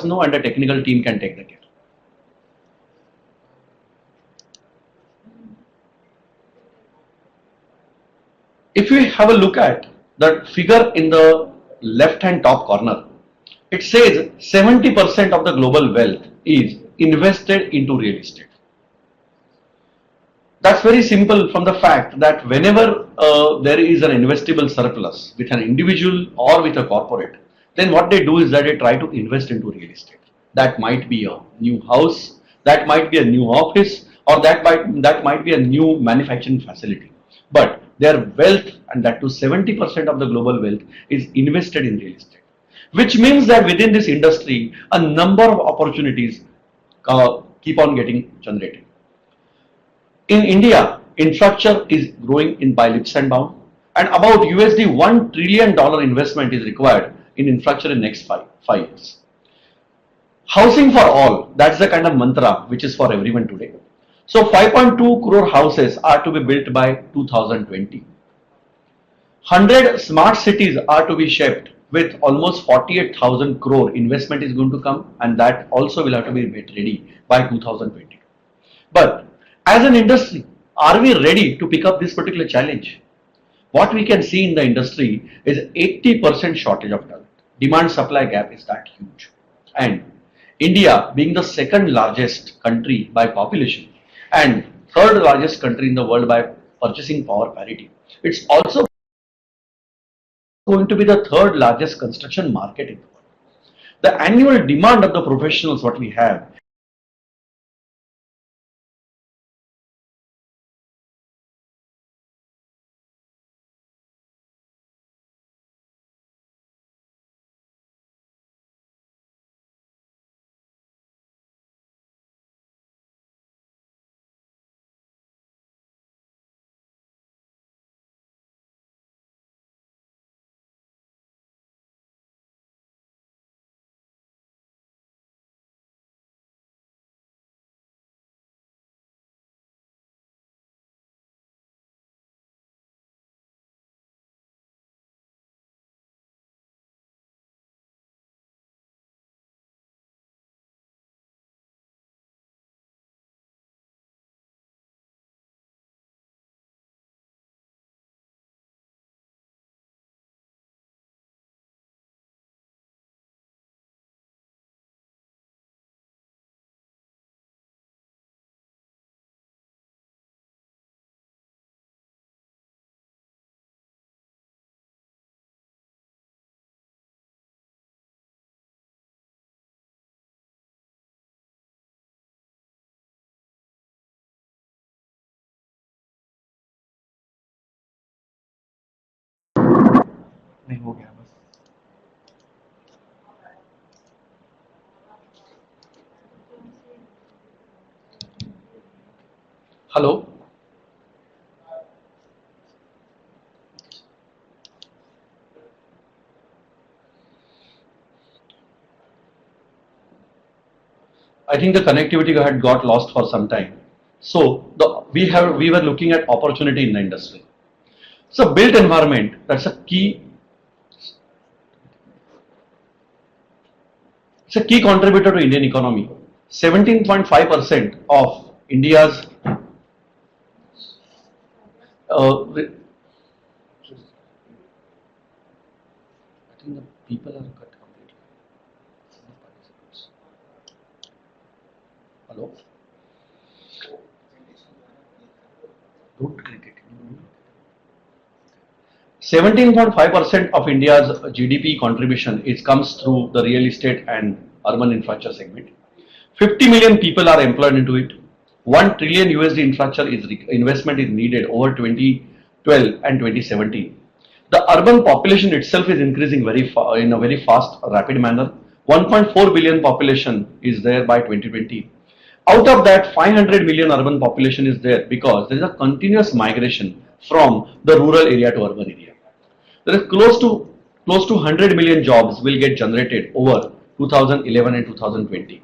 know and the technical team can take the care. If we have a look at the figure in the left hand top corner, it says 70% of the global wealth is invested into real estate. That's very simple from the fact that whenever there is an investable surplus with an individual or with a corporate, then what they do is that they try to invest into real estate. That might be a new house, that might be a new office, or that might be a new manufacturing facility. But their wealth, and that to 70% of the global wealth, is invested in real estate, which means that within this industry, a number of opportunities keep on getting generated. In India, infrastructure is growing in by leaps and bounds, and about USD $1 trillion investment is required in infrastructure in next five years. Housing for all, that's the kind of mantra which is for everyone today. So 5.2 crore houses are to be built by 2020. 100 smart cities are to be shaped with almost 48,000 crore investment is going to come, and that also will have to be ready by 2020. But as an industry, are we ready to pick up this particular challenge? What we can see in the industry is 80% shortage of talent. Demand supply gap is that huge. And India being the second largest country by population and third largest country in the world by purchasing power parity, it's also going to be the third largest construction market in the world. The annual demand of the professionals what we have hello. I think the connectivity had got lost for some time. So we were looking at opportunity in the industry. So built environment, that's a key. It's a key contributor to Indian economy. 17.5% of India's I think the people are cut completely. Hello. Don't click it. 17.5% of India's GDP contribution comes through the real estate and urban infrastructure segment. 50 million people are employed into it. 1 trillion USD investment is needed over 2012 and 2017. The urban population itself is increasing in a very fast, rapid manner. 1.4 billion population is there by 2020. Out of that, 500 million urban population is there because there is a continuous migration from the rural area to urban area. There is close to 100 million jobs will get generated over 2011 and 2020.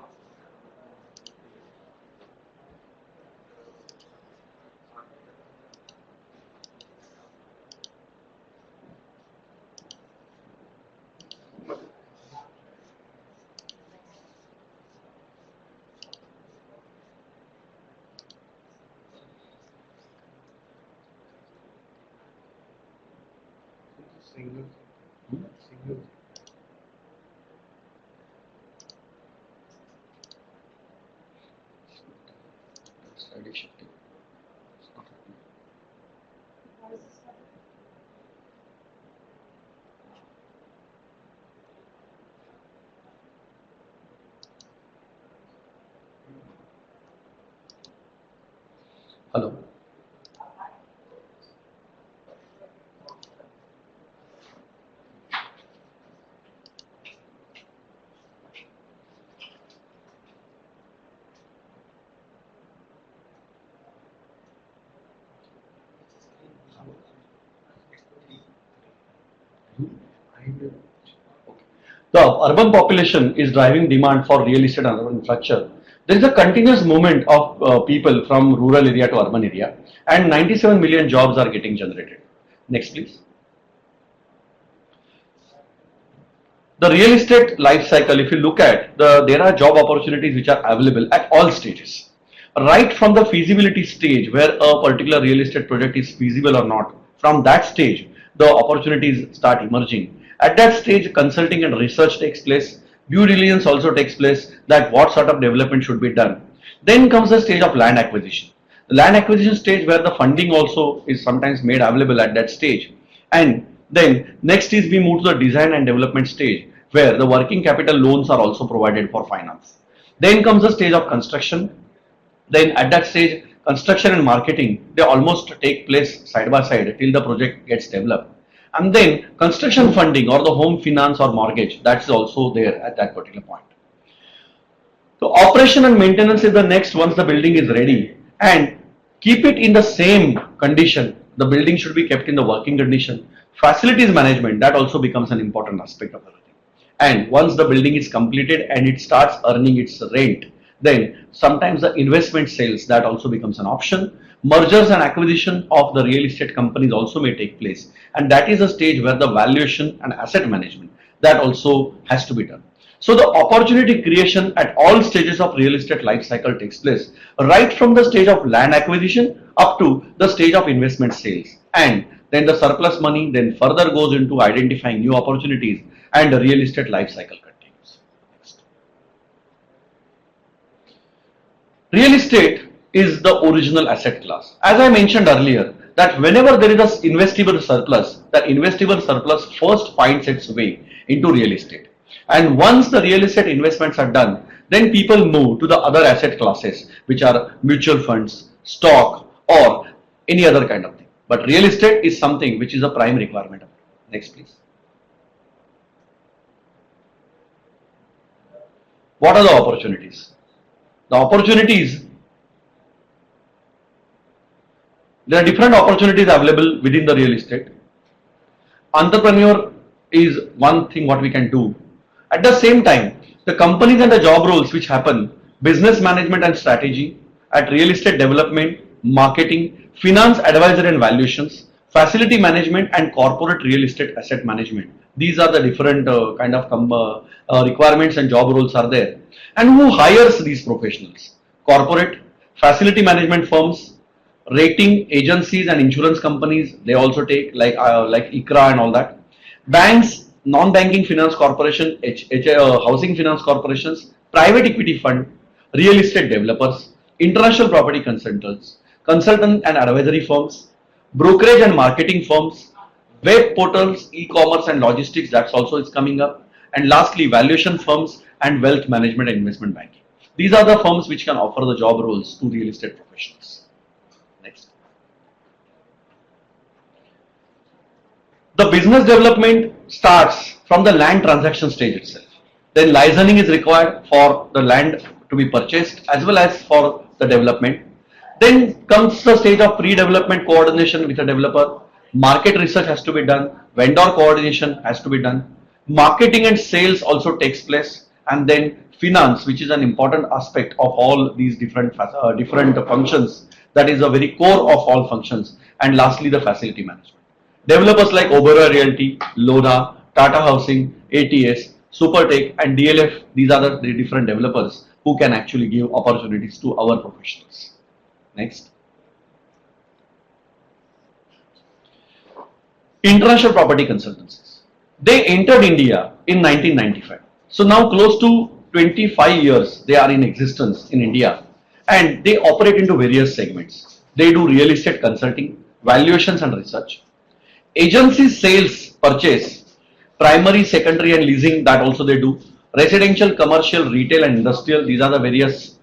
Slide is shifting. It's not happening. Hello. The urban population is driving demand for real estate and urban infrastructure. There is a continuous movement of people from rural area to urban area, and 97 million jobs are getting generated. Next, please. The real estate life cycle, if you look at there are job opportunities which are available at all stages. Right from the feasibility stage where a particular real estate project is feasible or not, from that stage, the opportunities start emerging. At that stage, consulting and research takes place, due diligence also takes place that what sort of development should be done. Then comes the stage of land acquisition. The land acquisition stage where the funding also is sometimes made available at that stage. And then next is we move to the design and development stage where the working capital loans are also provided for finance. Then comes the stage of construction. Then at that stage, construction and marketing, they almost take place side by side till the project gets developed. And then construction funding or the home finance or mortgage, that's also there at that particular point. So operation and maintenance is the next once the building is ready, and keep it in the same condition. The building should be kept in the working condition. Facilities management, that also becomes an important aspect of everything. And once the building is completed and it starts earning its rent, then sometimes the investment sales, that also becomes an option. Mergers and acquisition of the real estate companies also may take place, and that is a stage where the valuation and asset management, that also has to be done. So the opportunity creation at all stages of real estate life cycle takes place, right from the stage of land acquisition up to the stage of investment sales. And then the surplus money then further goes into identifying new opportunities, and the real estate life cycle continues. Next. Real estate is the original asset class. As I mentioned earlier, that whenever there is an investable surplus, that investable surplus first finds its way into real estate. And once the real estate investments are done, then people move to the other asset classes, which are mutual funds, stock, or any other kind of thing. But real estate is something which is a prime requirement. Next, please. What are the opportunities? The opportunities, there are different opportunities available within the real estate. Entrepreneur is one thing what we can do. At the same time, the companies and the job roles which happen, business management and strategy, at real estate development, marketing, finance advisory and valuations, facility management and corporate real estate asset management. These are the different kind of requirements and job roles are there. And who hires these professionals? Corporate, facility management firms, rating agencies and insurance companies, they also take like ICRA and all that. Banks, non-banking finance corporation, housing finance corporations, private equity fund, real estate developers, international property consultants, consultant and advisory firms, brokerage and marketing firms, web portals, e-commerce and logistics, that's also is coming up. And lastly, valuation firms and wealth management and investment banking. These are the firms which can offer the job roles to real estate professionals. Next. The business development starts from the land transaction stage itself. Then licensing is required for the land to be purchased as well as for the development. Then comes the stage of pre-development coordination with the developer. Market research has to be done. Vendor coordination has to be done. Marketing and sales also takes place. And then finance, which is an important aspect of all these different functions. That is a very core of all functions. And lastly, the facility management. Developers like Oberoi Realty, Lodha, Tata Housing, ATS, Supertech and DLF, these are the different developers who can actually give opportunities to our professionals. Next. International property consultancies. They entered India in 1995. So now close to 25 years they are in existence in India, and they operate into various segments. They do real estate consulting, valuations and research. Agencies sales, purchase, primary, secondary and leasing, that also they do. Residential, commercial, retail and industrial, these are the various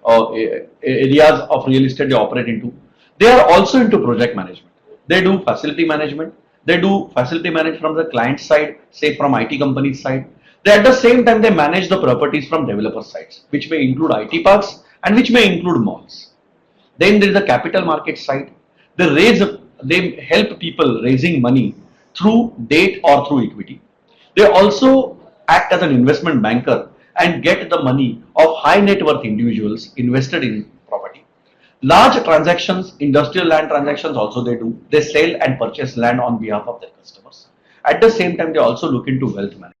areas of real estate they operate into. They are also into project management. They do facility management. They do facility management from the client side, say from IT company side. They at the same time they manage the properties from developer sides, which may include IT parks and which may include malls. Then there is the capital market side. They help people raising money through debt or through equity. They also act as an investment banker and get the money of high net worth individuals invested in property. Large transactions, industrial land transactions also they do. They sell and purchase land on behalf of their customers. At the same time, they also look into wealth management.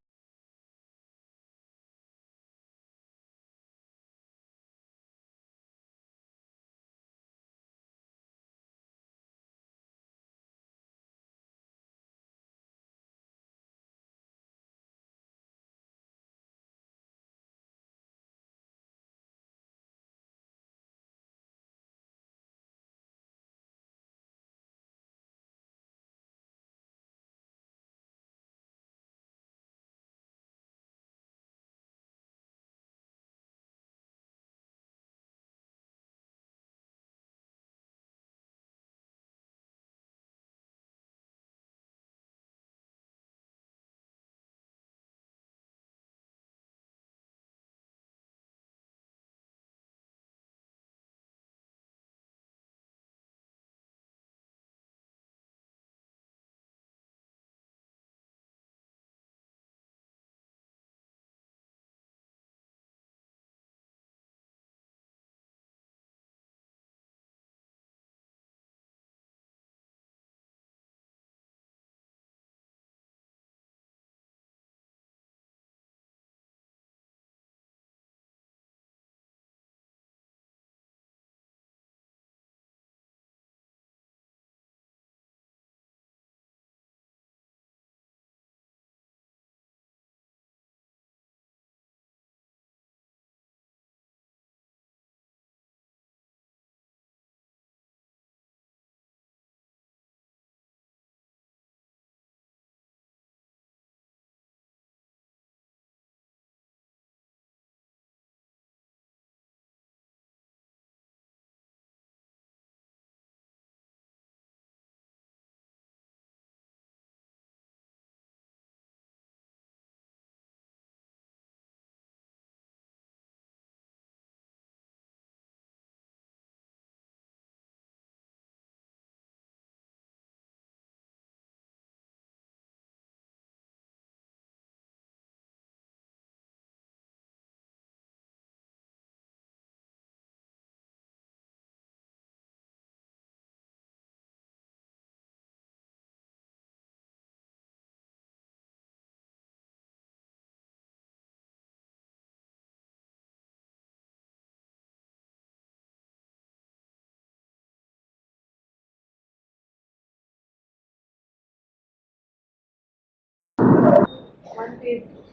One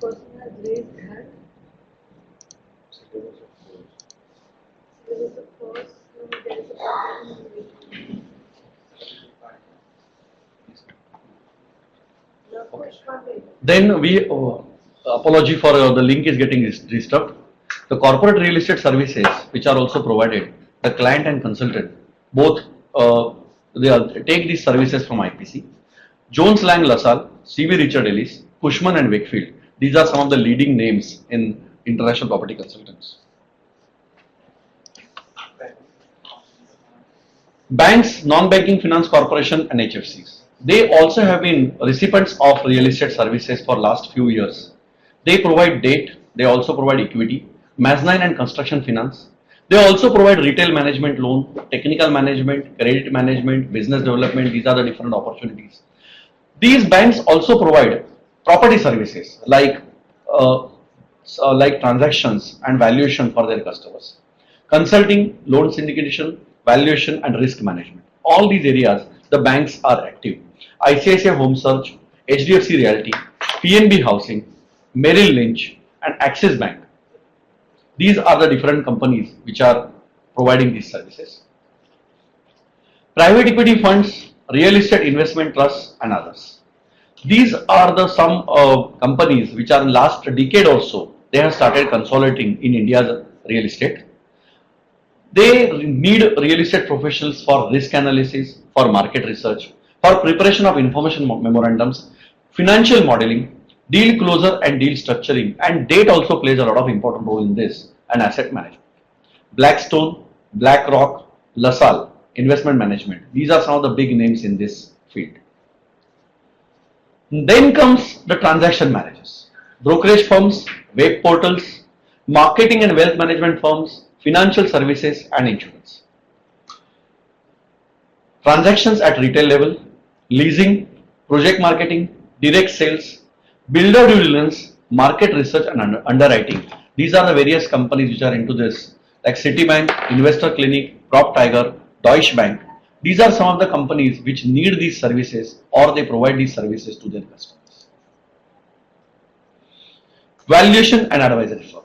person has raised hand. There is a pause. No, there is a problem. No, push one way. Then we apology for the link is getting disturbed. The corporate real estate services which are also provided, the client and consultant both take these services from IPC. Jones Lang LaSalle, CV Richard Ellis, Cushman and Wakefield. These are some of the leading names in international property consultants. Banks, non-banking finance corporation and HFCs. They also have been recipients of real estate services for last few years. They provide debt, they also provide equity, mezzanine and construction finance. They also provide retail management loan, technical management, credit management, business development. These are the different opportunities. These banks also provide property services like transactions and valuation for their customers. Consulting, loan syndication, valuation and risk management. All these areas, the banks are active. ICICI Home Search, HDFC Realty, PNB Housing, Merrill Lynch, and Axis Bank. These are the different companies which are providing these services. Private equity funds, real estate investment trusts, and others. These are the some companies which are in last decade or so, they have started consolidating in India's real estate. They need real estate professionals for risk analysis, for market research, for preparation of information memorandums, financial modeling, deal closure and deal structuring, and date also plays a lot of important role in this, and asset management. Blackstone, BlackRock, LaSalle, investment management. These are some of the big names in this field. Then comes the transaction managers, brokerage firms, web portals, marketing and wealth management firms, financial services, and insurance. Transactions at retail level, leasing, project marketing, direct sales, builder due diligence, market research, and underwriting. These are the various companies which are into this, like Citibank, Investor Clinic, Prop Tiger, Deutsche Bank. These are some of the companies which need these services or they provide these services to their customers. Valuation and advisory firm.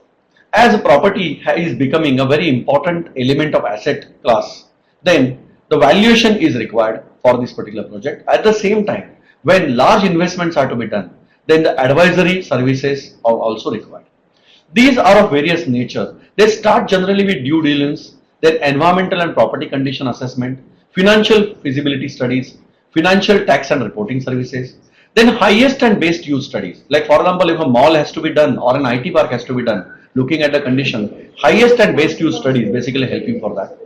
As property is becoming a very important element of asset class, then the valuation is required for this particular project. At the same time, when large investments are to be done, then the advisory services are also required. These are of various nature. They start generally with due diligence, then environmental and property condition assessment, financial feasibility studies, financial tax and reporting services, then highest and best use studies. Like for example, if a mall has to be done or an IT park has to be done, looking at the condition, highest and best use studies basically help you for that.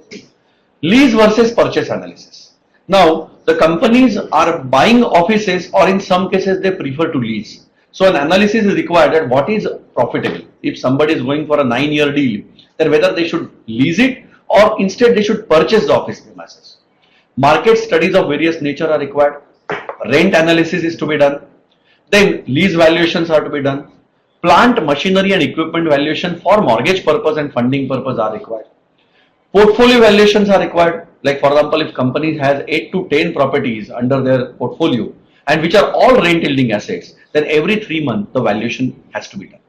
Lease versus purchase analysis. Now, the companies are buying offices or in some cases they prefer to lease. So an analysis is required that what is profitable. If somebody is going for a 9-year deal, then whether they should lease it or instead they should purchase the office premises. Market studies of various nature are required. Rent analysis is to be done. Then lease valuations are to be done. Plant, machinery and equipment valuation for mortgage purpose and funding purpose are required. Portfolio valuations are required. Like for example, if company has 8 to 10 properties under their portfolio and which are all rent yielding assets, then every 3 months the valuation has to be done.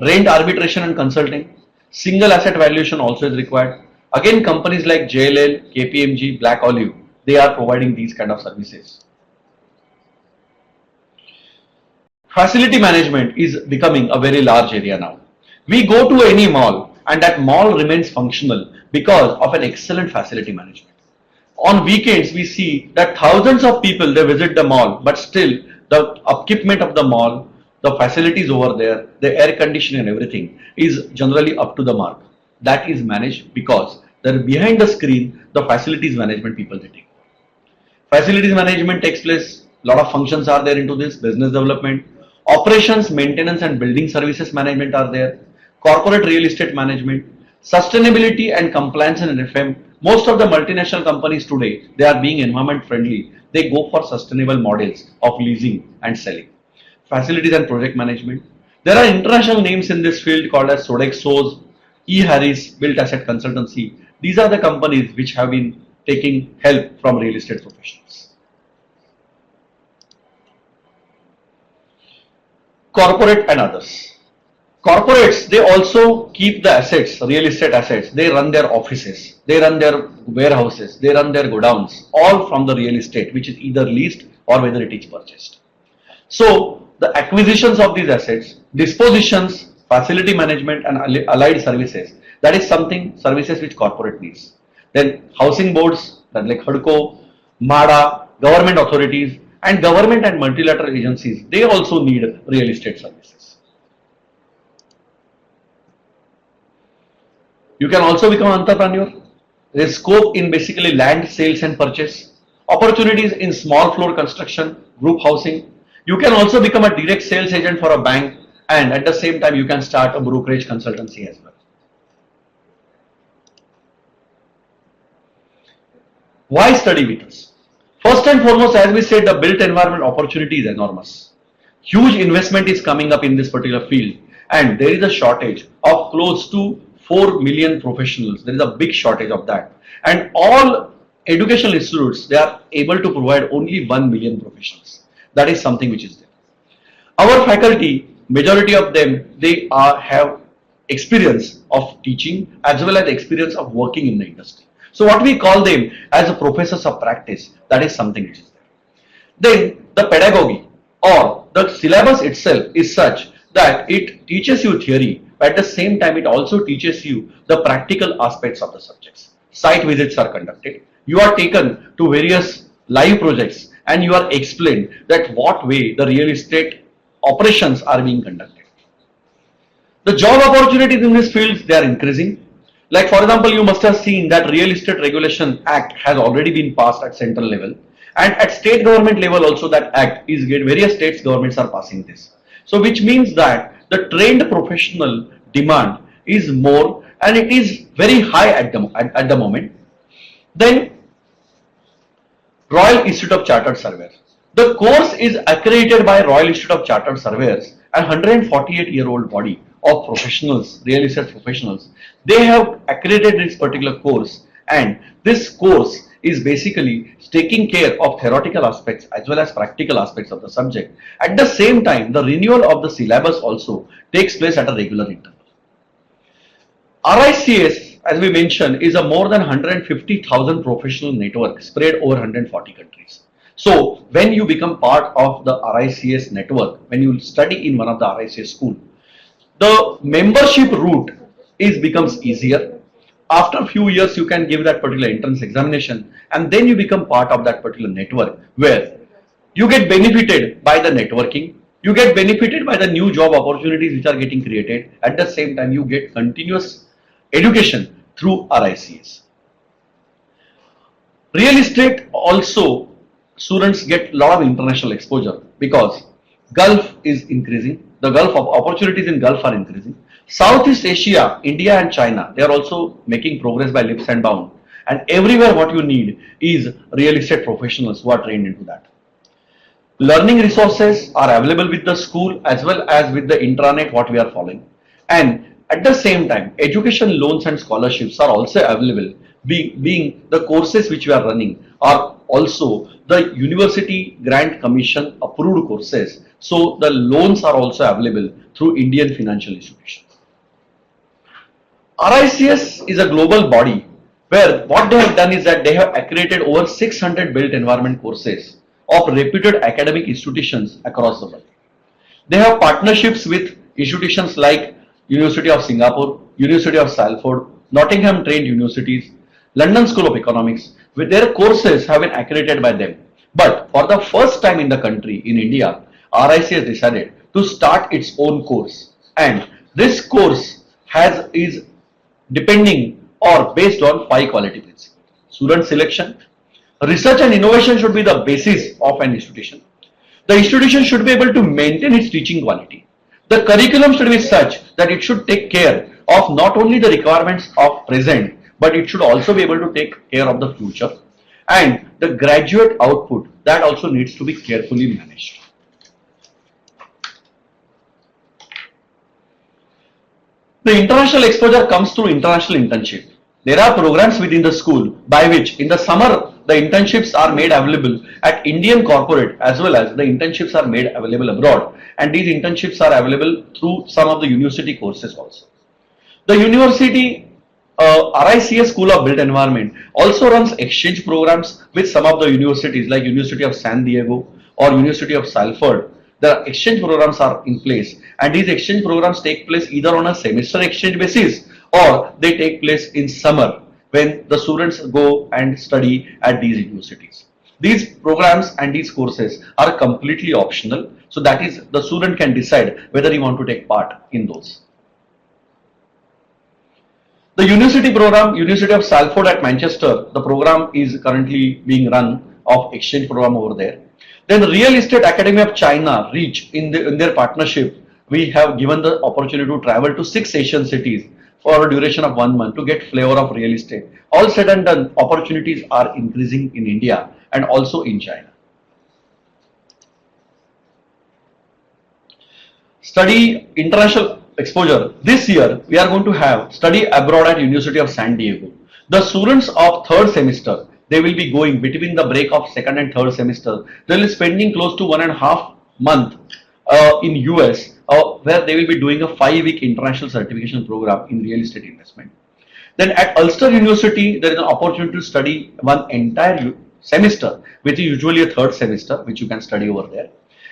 Rent arbitration and consulting. Single asset valuation also is required. Again, companies like JLL, KPMG, Black Olive, they are providing these kind of services. Facility management is becoming a very large area now. We go to any mall and that mall remains functional because of an excellent facility management. On weekends, we see that thousands of people, they visit the mall, but still the upkeepment of the mall, the facilities over there, the air conditioning and everything is generally up to the mark. That is managed because there behind the screen, the facilities management people they take. Facilities management takes place, a lot of functions are there into this, business development, operations, maintenance and building services management are there, corporate real estate management, sustainability and compliance and FM. Most of the multinational companies today, they are being environment friendly. They go for sustainable models of leasing and selling. Facilities and project management. There are international names in this field called as Sodexo, E. Harris, Built Asset Consultancy. These are the companies which have been taking help from real estate professionals. Corporate and others. Corporates, they also keep the assets, real estate assets. They run their offices, they run their warehouses, they run their godowns, all from the real estate, which is either leased or whether it is purchased. So, the acquisitions of these assets, dispositions, facility management and allied services, that is something, services which corporate needs. Then housing boards, that like HUDCO, MADA, government authorities and government and multilateral agencies, they also need real estate services. You can also become an entrepreneur. There is scope in basically land sales and purchase, opportunities in small floor construction, group housing. You can also become a direct sales agent for a bank and at the same time you can start a brokerage consultancy as well. Why study with us? First and foremost, as we said, the built environment opportunity is enormous. Huge investment is coming up in this particular field and there is a shortage of close to 4 million professionals. There is a big shortage of that. And all educational institutes, they are able to provide only 1 million professionals. That is something which is there. Our faculty, majority of them, they have experience of teaching as well as experience of working in the industry. So what we call them as a professors of practice, that is something which is there. Then the pedagogy or the syllabus itself is such that it teaches you theory, but at the same time it also teaches you the practical aspects of the subjects. Site visits are conducted. You are taken to various live projects and you are explained that what way the real estate operations are being conducted. The job opportunities in this field, they are increasing. Like for example, you must have seen that Real Estate Regulation Act has already been passed at central level, and at state government level also that act is get various states governments are passing this. So which means that the trained professional demand is more and it is very high at the moment. Then Royal Institute of Chartered Surveyors. The course is accredited by Royal Institute of Chartered Surveyors, a 148-year-old body of professionals, real estate professionals. They have accredited this particular course, and this course is basically taking care of theoretical aspects as well as practical aspects of the subject. At the same time, the renewal of the syllabus also takes place at a regular interval. RICS, as we mentioned, is a more than 150,000 professional network spread over 140 countries. So when you become part of the RICS network, when you study in one of the RICS school, the membership route becomes easier. After a few years, you can give that particular entrance examination, and then you become part of that particular network where you get benefited by the networking, you get benefited by the new job opportunities which are getting created. At the same time, you get continuous education through RICS. Real estate also, students get a lot of international exposure because Gulf is increasing. The Gulf of opportunities in Gulf are increasing. Southeast Asia, India and China, they are also making progress by leaps and bounds. And everywhere what you need is real estate professionals who are trained into that. Learning resources are available with the school as well as with the intranet what we are following. And at the same time, education loans and scholarships are also available, being the courses which we are running are also the University Grant Commission approved courses. So the loans are also available through Indian financial institutions. RICS is a global body where what they have done is that they have accredited over 600 built environment courses of reputed academic institutions across the world. They have partnerships with institutions like University of Singapore, University of Salford, Nottingham trained universities, London School of Economics, with their courses have been accredited by them. But for the first time in the country, in India, RIC has decided to start its own course, and this course is depending or based on 5 quality principles. Student selection, research and innovation should be the basis of an institution. The institution should be able to maintain its teaching quality. The curriculum should be such that it should take care of not only the requirements of present, but it should also be able to take care of the future. And the graduate output, that also needs to be carefully managed. The international exposure comes through international internship. There are programs within the school by which in the summer the internships are made available at Indian corporate as well as the internships are made available abroad, and these internships are available through some of the university courses also. The university RICS School of Built Environment also runs exchange programs with some of the universities like University of San Diego or University of Salford. The exchange programs are in place, and these exchange programs take place either on a semester exchange basis or they take place in summer when the students go and study at these universities. These programs and these courses are completely optional, so that is the student can decide whether he want to take part in those. The university program, University of Salford at Manchester, the program is currently being run of exchange program over there. Then the Real Estate Academy of China, REACH, in their partnership, we have given the opportunity to travel to 6 Asian cities for a duration of 1 month to get flavor of real estate. All said and done, opportunities are increasing in India and also in China. Study international exposure. This year, we are going to have study abroad at University of San Diego. The students of 3rd semester they will be going between the break of second and third semester. They will be spending close to 1.5 month in US, where they will be doing a 5-week international certification program in real estate investment. Then at Ulster University, there is an opportunity to study one entire semester, which is usually a third semester, which you can study over there.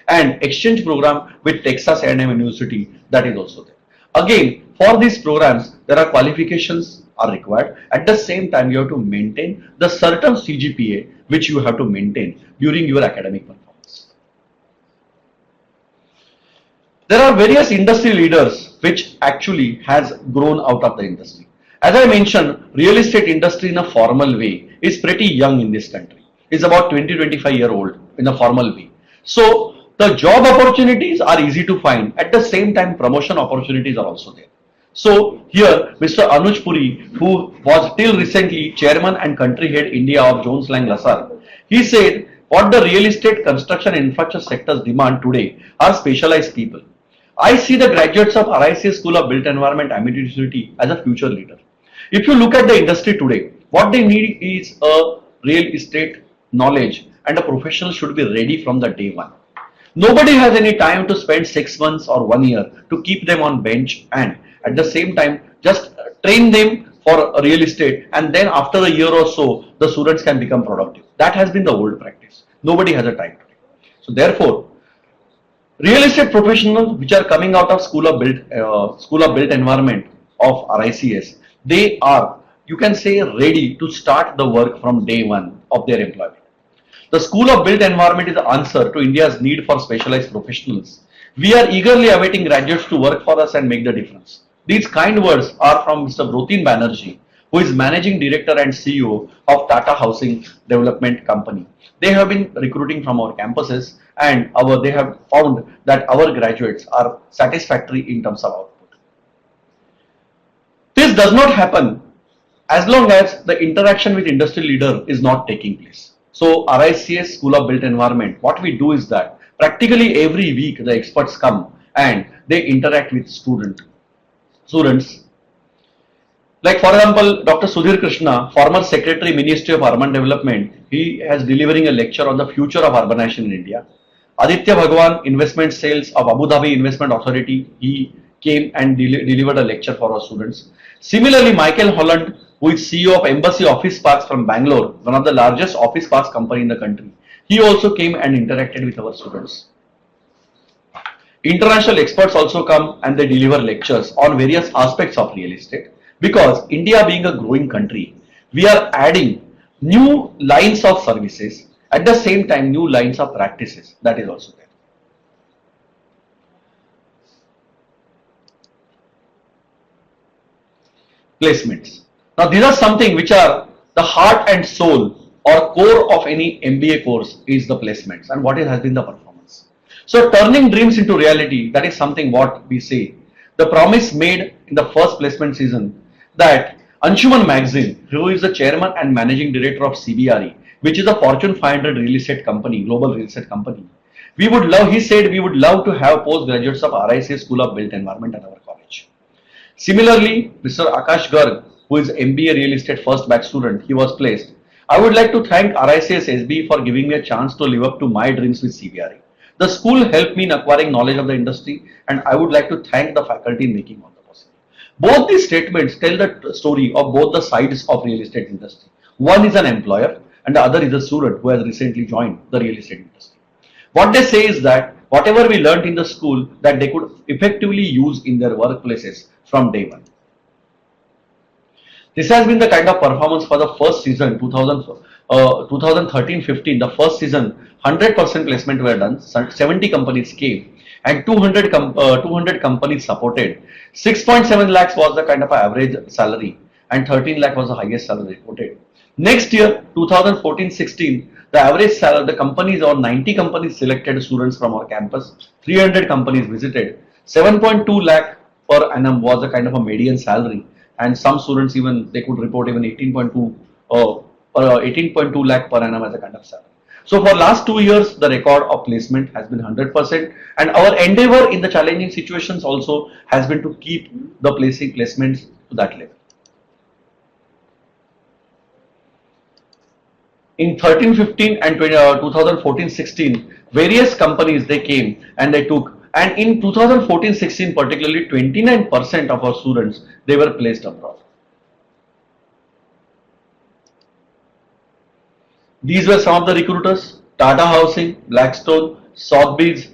And exchange program with Texas A&M University, that is also there. Again, for these programs, there are qualifications are required. At the same time, you have to maintain the certain CGPA, which you have to maintain during your academic performance. There are various industry leaders which actually has grown out of the industry. As I mentioned, real estate industry in a formal way is pretty young in this country. It's about 20-25-year-old in a formal way. So the job opportunities are easy to find. At the same time, promotion opportunities are also there. So here, Mr. Anuj Puri, who was till recently chairman and country head India of Jones Lang LaSalle, he said what the real estate, construction, and infrastructure sectors demand today are specialized people. I see the graduates of RICS School of Built Environment, Amity University as a future leader. If you look at the industry today, what they need is a real estate knowledge, and a professional should be ready from the day one. Nobody has any time to spend 6 months or 1 year to keep them on bench and at the same time just train them for real estate, and then after a year or so the students can become productive. That has been the old practice. Nobody has a time today. So therefore, real estate professionals which are coming out of School of Built Environment of RICS, they are, you can say, ready to start the work from day one of their employment. The School of Built Environment is the answer to India's need for specialized professionals. We are eagerly awaiting graduates to work for us and make the difference. These kind words are from Mr. Brotin Banerjee, who is Managing Director and CEO of Tata Housing Development Company. They have been recruiting from our campuses, and they have found that our graduates are satisfactory in terms of output. This does not happen as long as the interaction with industry leader is not taking place. So RICS School of Built Environment, what we do is that practically every week the experts come and they interact with students. Like for example, Dr. Sudhir Krishna, former Secretary Ministry of Urban Development, he has delivering a lecture on the future of urbanization in India. Aditya Bhagwan, Investment Sales of Abu Dhabi Investment Authority, he came and delivered a lecture for our students. Similarly, Michael Holland, who is CEO of Embassy Office Parks from Bangalore, one of the largest office parks company in the country, he also came and interacted with our students. International experts also come and they deliver lectures on various aspects of real estate, because India being a growing country, we are adding new lines of services, at the same time new lines of practices, that is also there. Placements. Now these are something which are the heart and soul or core of any MBA course is the placements, and what has been the performance. So turning dreams into reality, that is something what we say. The promise made in the first placement season that Anshuman Magazine, who is the chairman and managing director of CBRE, which is a Fortune 500 real estate company, global real estate company, he said we would love to have postgraduates of RICS School of Built Environment at our college. Similarly, Mr. Akash Garg, who is MBA real estate first batch student, he was placed. I would like to thank RICS SB for giving me a chance to live up to my dreams with CBRE. The school helped me in acquiring knowledge of the industry, and I would like to thank the faculty in making all the possible. Both these statements tell the story of both the sides of real estate industry. One is an employer and the other is a student who has recently joined the real estate industry. What they say is that whatever we learned in the school, that they could effectively use in their workplaces from day one. This has been the kind of performance for the first season, 2013-15, the first season, 100% placement were done, 70 companies came and 200 companies supported. 6.7 lakhs was the kind of average salary and 13 lakh was the highest salary reported. Next year, 2014-16, the average salary, the companies or 90 companies selected students from our campus, 300 companies visited, 7.2 lakh per annum was the kind of a median salary, and some students even they could report even 18.2 lakh per annum as a kind of salary. So for last 2 years, the record of placement has been 100%, and our endeavor in the challenging situations also has been to keep the placements to that level. in 13-15 and 2014-16, various companies they came and they took, and in 2014-16 particularly 29% of our students they were placed abroad. These were some of the recruiters: Tata Housing, Blackstone, Sotheby's,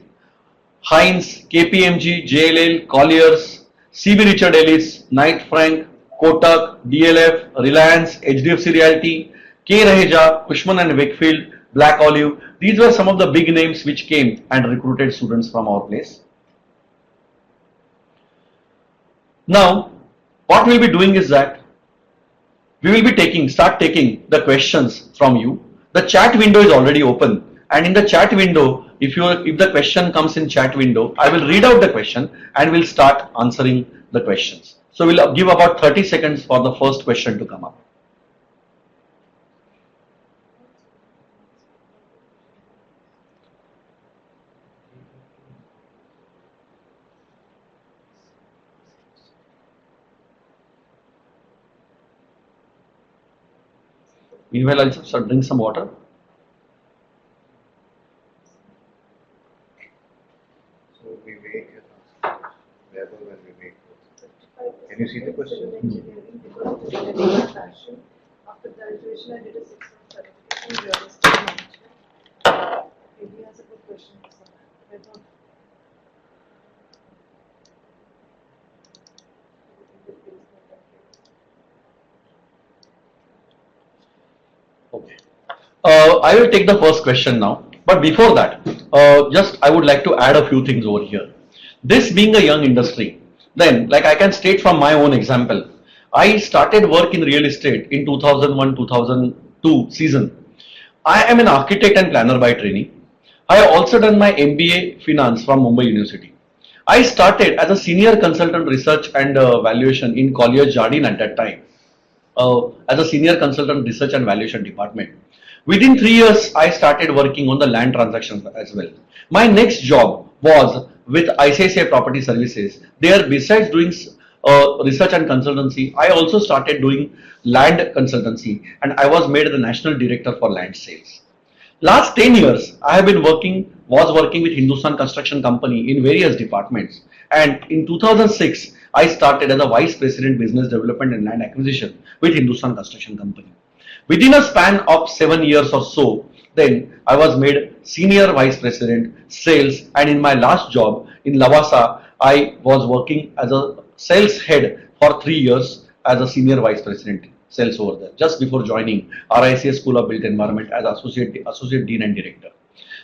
Heinz, KPMG, JLL, Colliers, CB Richard Ellis, Knight Frank, Kotak, DLF, Reliance, HDFC Realty, K. Raheja, Cushman and Wakefield, Black Olive. These were some of the big names which came and recruited students from our place. Now, what we'll be doing is that we will be start taking the questions from you. The chat window is already open, and in the chat window, if the question comes in chat window, I will read out the question and we'll start answering the questions. So we'll give about 30 seconds for the first question to come up. Meanwhile, I'll just drink some water. So Vivek has asked, Vaibhav and Vivek. Can you see the question? Engineering, because of the passion. After graduation, I did a 6-month certification in real estate management. Maybe he has a good question for someone. Okay. I will take the first question now. But before that, just I would like to add a few things over here. This being a young industry, then like I can state from my own example, I started work in real estate in 2001-2002 season. I am an architect and planner by training. I also done my MBA Finance from Mumbai University. I started as a senior consultant research and valuation in Colliers Jardine at that time. As a senior consultant research and valuation department. Within 3 years, I started working on the land transactions as well. My next job was with ICICI Property Services. There, besides doing research and consultancy, I also started doing land consultancy, and I was made the national director for land sales. Last 10 years, I have been was working with Hindustan Construction Company in various departments. And in 2006, I started as a Vice President Business Development and Land Acquisition with Hindustan Construction Company. Within a span of 7 years or so, then I was made Senior Vice President Sales, and in my last job in Lavasa, I was working as a sales head for 3 years as a Senior Vice President Sales over there, just before joining RICS School of Built Environment as Associate Dean and Director.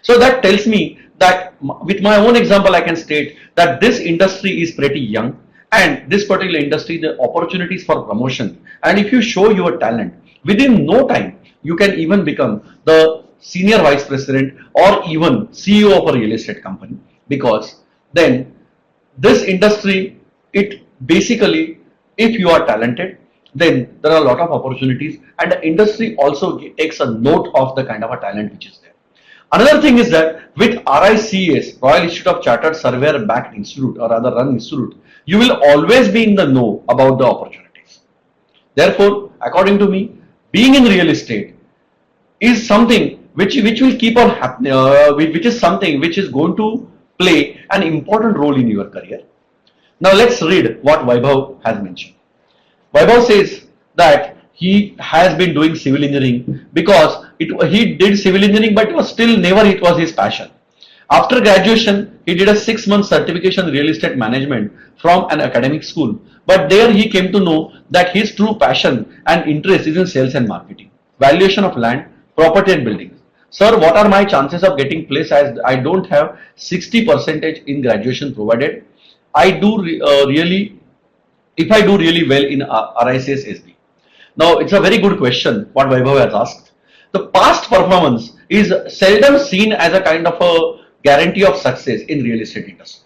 So that tells me that with my own example, I can state that this industry is pretty young, and this particular industry, the opportunities for promotion, and if you show your talent, within no time, you can even become the Senior Vice President or even CEO of a real estate company, because then this industry, it basically, if you are talented, then there are a lot of opportunities, and the industry also takes a note of the kind of a talent which is there. Another thing is that with RICS, Royal Institute of Chartered Surveyor backed institute, or rather run institute, you will always be in the know about the opportunities. Therefore, according to me, being in real estate is something which will keep on happening, which is something which is going to play an important role in your career. Now let's read what Vaibhav has mentioned. Vaibhav says that he has been doing civil engineering because he did civil engineering, but it was still never it was his passion. After graduation, he did a 6-month certification in real estate management from an academic school. But there he came to know that his true passion and interest is in sales and marketing, valuation of land, property and buildings. Sir, what are my chances of getting place as I don't have 60% in graduation provided? I do if I do really well in RICS SB. Now, it's a very good question what Vaibhav has asked. The past performance is seldom seen as a kind of a guarantee of success in real estate industry.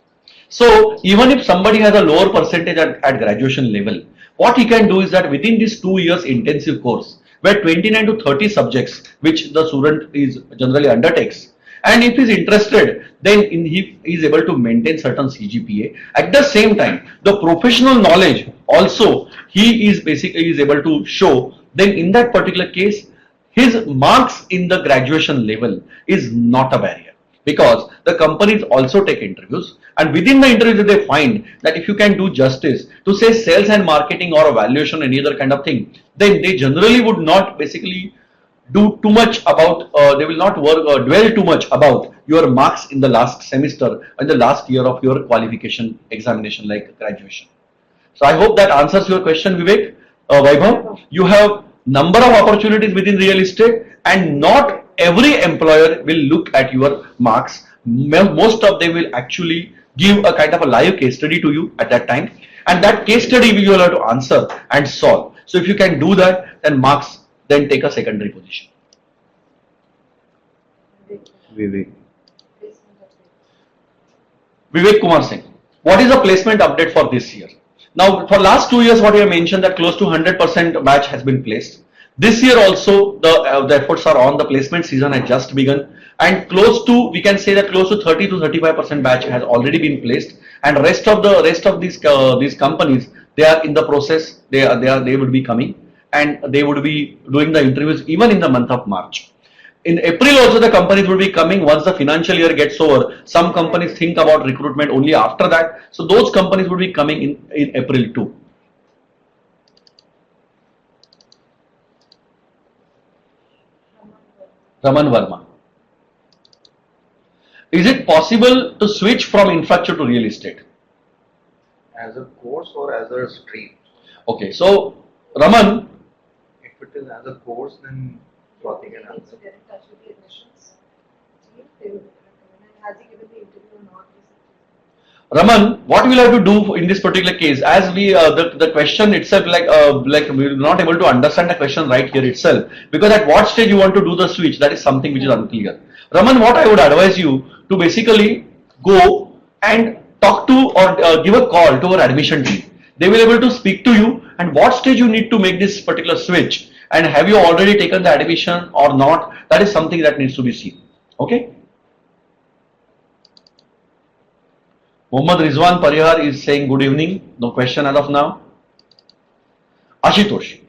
So even if somebody has a lower percentage at graduation level, what he can do is that within this 2 years intensive course, where 29 to 30 subjects which the student is generally undertakes, and if he is interested, then he is able to maintain certain CGPA. At the same time, the professional knowledge also he is basically able to show. Then in that particular case, his marks in the graduation level is not a barrier, because the companies also take interviews, and within the interviews they find that if you can do justice to say sales and marketing or valuation, any other kind of thing, then they generally would not basically do too much about, they will not work or dwell too much about your marks in the last semester and the last year of your qualification examination like graduation. So I hope that answers your question, Vivek. Vaibhav, you have number of opportunities within real estate, and not every employer will look at your marks. Most of them will actually give a kind of a live case study to you at that time, and that case study you will have to answer and solve. So if you can do that, then marks then take a secondary position. Vivek. Vivek Kumar Singh, what is the placement update for this year? Now, for last 2 years, what you have mentioned that close to 100% batch has been placed. This year also, the efforts are on. The placement season has just begun, and close to, we can say that close to 30 to 35% batch has already been placed, and rest of these companies, they are in the process. They would be coming, and they would be doing the interviews even in the month of March. In April also the companies will be coming once the financial year gets over. Some companies think about recruitment only after that. So those companies will be coming in April too. Raman Verma. Is it possible to switch from infrastructure to real estate? As a course or as a stream? Okay, so Raman, If it is as a course, then Swati can He needs to answer. get in touch with the admissions team. They will recommend. And has he given the interview or not recently? Raman, what we'll have to do in this particular case, as we the question itself, like we're not able to understand the question right here itself, because at what stage you want to do the switch, that is something which is unclear. Raman, what I would advise you to basically go and talk to or give a call to our admission team. They will be able to speak to you and what stage you need to make this particular switch, and have you already taken the admission or not. That is something that needs to be seen. Okay. Mohammad Rizwan Parihar is saying good evening. No question as of now. Ashutosh,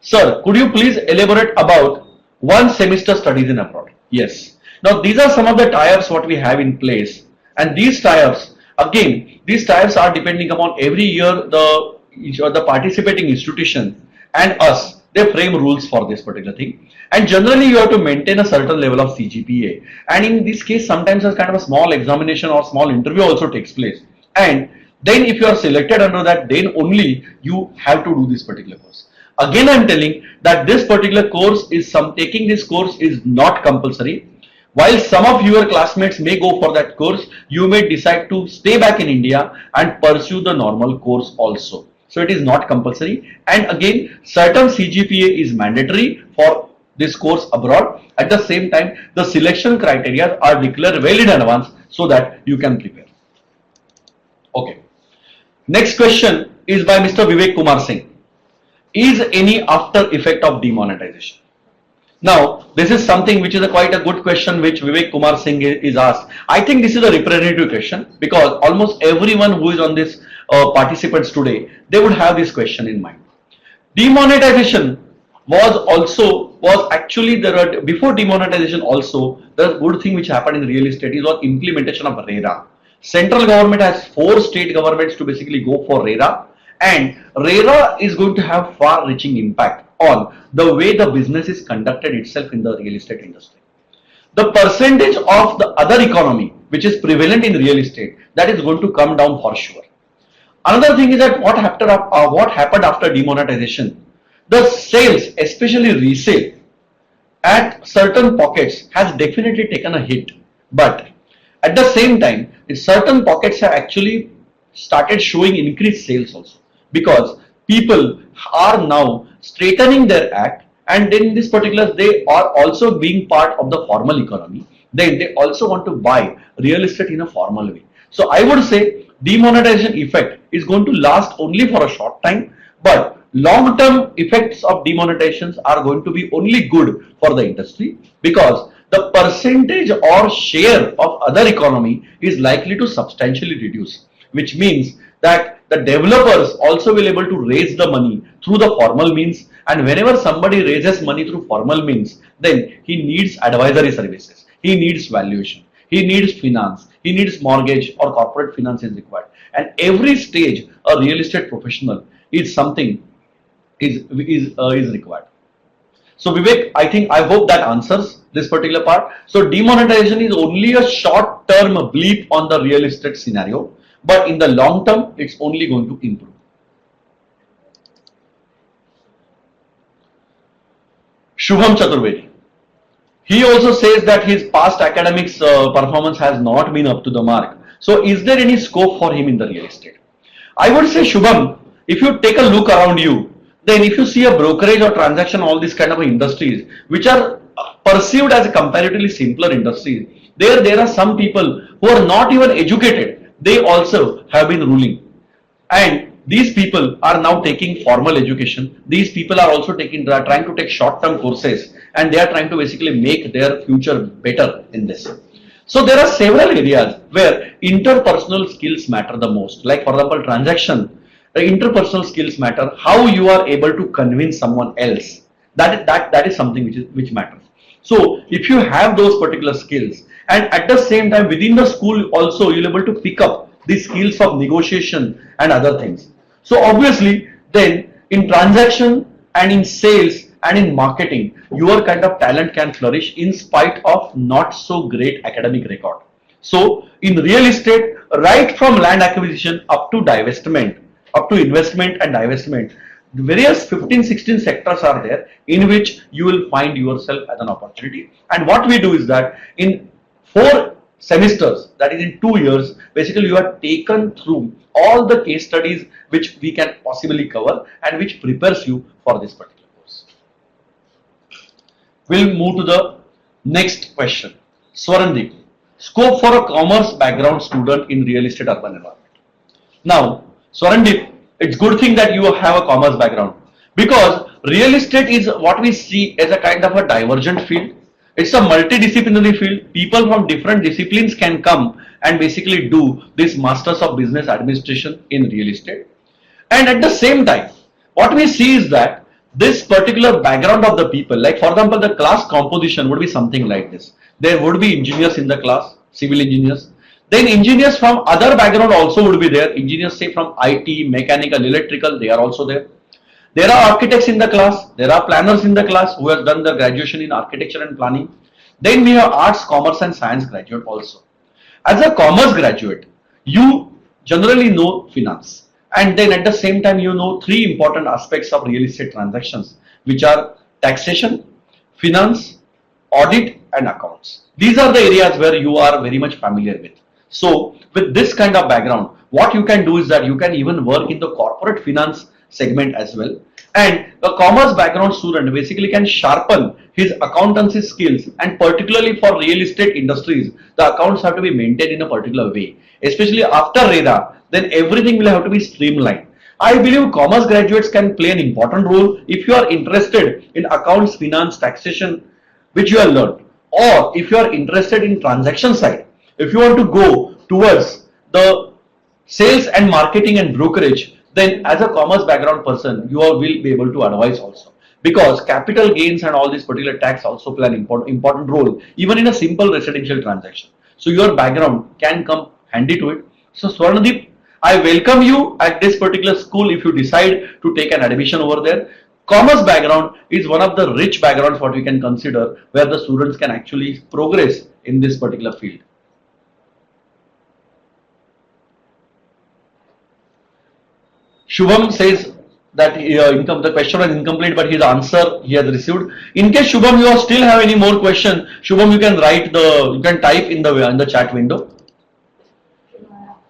sir, could you please elaborate about one semester studies in abroad? Yes. Now these are some of the tie-ups what we have in place, and these tie-ups, again, these tie-ups are depending upon every year the participating institution and us. They frame rules for this particular thing, and generally you have to maintain a certain level of CGPA, and in this case sometimes a kind of a small examination or small interview also takes place, and then if you are selected under that, then only you have to do this particular course. Again, I am telling that this particular course is taking this course is not compulsory. While some of your classmates may go for that course, you may decide to stay back in India and pursue the normal course also. So it is not compulsory, and again certain CGPA is mandatory for this course abroad. At the same time, the selection criteria are declared well in advance so that you can prepare. Okay. Next question is by Mr. Vivek Kumar Singh. Is any after effect of demonetization? Now, this is something which is quite a good question which Vivek Kumar Singh is asked. I think this is a representative question because almost everyone who is on this participants today, they would have this question in mind. Demonetization was actually there were, before demonetization also, the good thing which happened in real estate is was implementation of RERA. Central government has 4 state governments to basically go for RERA, and RERA is going to have far-reaching impact on the way the business is conducted itself in the real estate industry. The percentage of the other economy which is prevalent in real estate, that is going to come down for sure. Another thing is that what happened after demonetization, the sales, especially resale, at certain pockets has definitely taken a hit, but at the same time, certain pockets have actually started showing increased sales also, because people are now straightening their act, and in this particular they are also being part of the formal economy. Then they also want to buy real estate in a formal way. So I would say demonetization effect is going to last only for a short time, but long-term effects of demonetizations are going to be only good for the industry, because the percentage or share of other economy is likely to substantially reduce, which means that the developers also will able to raise the money through the formal means, And whenever somebody raises money through formal means, then he needs advisory services, he needs valuation, he needs finance, he needs mortgage or corporate finance is required. And every stage, a real estate professional is something is required. So Vivek, I hope that answers this particular part. So demonetization is only a short-term blip on the real estate scenario, but in the long term, it's only going to improve. Shubham Chaturvedi. He also says that his past academics performance has not been up to the mark. So is there any scope for him in the real estate? I would say, Shubham, if you take a look around you, then if you see a brokerage or transaction, all these kind of industries, which are perceived as a comparatively simpler industries, there are some people who are not even educated. They also have been ruling. And these people are now taking formal education. These people are also trying to take short-term courses, and they are trying to basically make their future better in this. So there are several areas where interpersonal skills matter the most. Like for example, transaction, the interpersonal skills matter. How you are able to convince someone else. That is something which matters. So if you have those particular skills, and at the same time within the school also you'll be able to pick up the skills of negotiation and other things. So obviously then in transaction and in sales and in marketing, your kind of talent can flourish in spite of not so great academic record. So in real estate, right from land acquisition up to divestment, up to investment and divestment, various 15-16 sectors are there in which you will find yourself as an opportunity. And what we do is that in 4 semesters, that is in 2 years, basically you are taken through all the case studies which we can possibly cover and which prepares you for this particular course. We'll move to the next question. Swarandeep, scope for a commerce background student in real estate urban environment. Now, Swarandeep, it's good thing that you have a commerce background, because real estate is what we see as a kind of a divergent field. It's a multidisciplinary field. People from different disciplines can come and basically do this Masters of Business Administration in real estate. And at the same time, what we see is that this particular background of the people, like for example, the class composition would be something like this. There would be engineers in the class, civil engineers. Then engineers from other background also would be there. Engineers say from IT, mechanical, electrical, they are also there. There are architects in the class. There are planners in the class who have done the graduation in architecture and planning. Then we have arts, commerce and science graduate also. As a commerce graduate, you generally know finance. And then at the same time, you know 3 important aspects of real estate transactions, which are taxation, finance, audit and accounts. These are the areas where you are very much familiar with. So with this kind of background, what you can do is that you can even work in the corporate finance segment as well. And a commerce background student basically can sharpen his accountancy skills, and particularly for real estate industries, the accounts have to be maintained in a particular way. Especially after RERA, then everything will have to be streamlined. I believe commerce graduates can play an important role if you are interested in accounts, finance, taxation, which you have learned, or if you are interested in transaction side. If you want to go towards the sales and marketing and brokerage, then as a commerce background person, you all will be able to advise also. Because capital gains and all this particular tax also play an important role, even in a simple residential transaction. So your background can come handy to it. So Swarnadeep, I welcome you at this particular school if you decide to take an admission over there. Commerce background is one of the rich backgrounds what we can consider, where the students can actually progress in this particular field. Shubham says that the question was incomplete, but his answer he has received. In case Shubham, you still have any more question, Shubham, you can type in the chat window.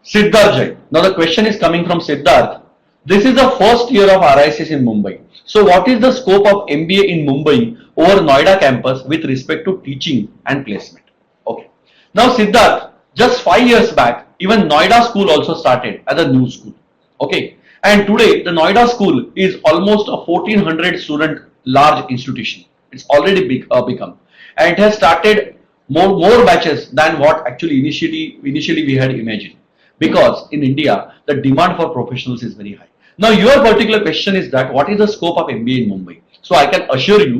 Siddharth Jain. Now the question is coming from Siddharth. This is the first year of RICS in Mumbai. So what is the scope of MBA in Mumbai over Noida campus with respect to teaching and placement? Okay. Now Siddharth, just 5 years back, even Noida school also started as a new school. Okay. And today the Noida school is almost a 1400 student large institution. It's already become, and it has started more batches than what actually initially we had imagined. Because in India the demand for professionals is very high. Now your particular question is that what is the scope of MBA in Mumbai? So I can assure you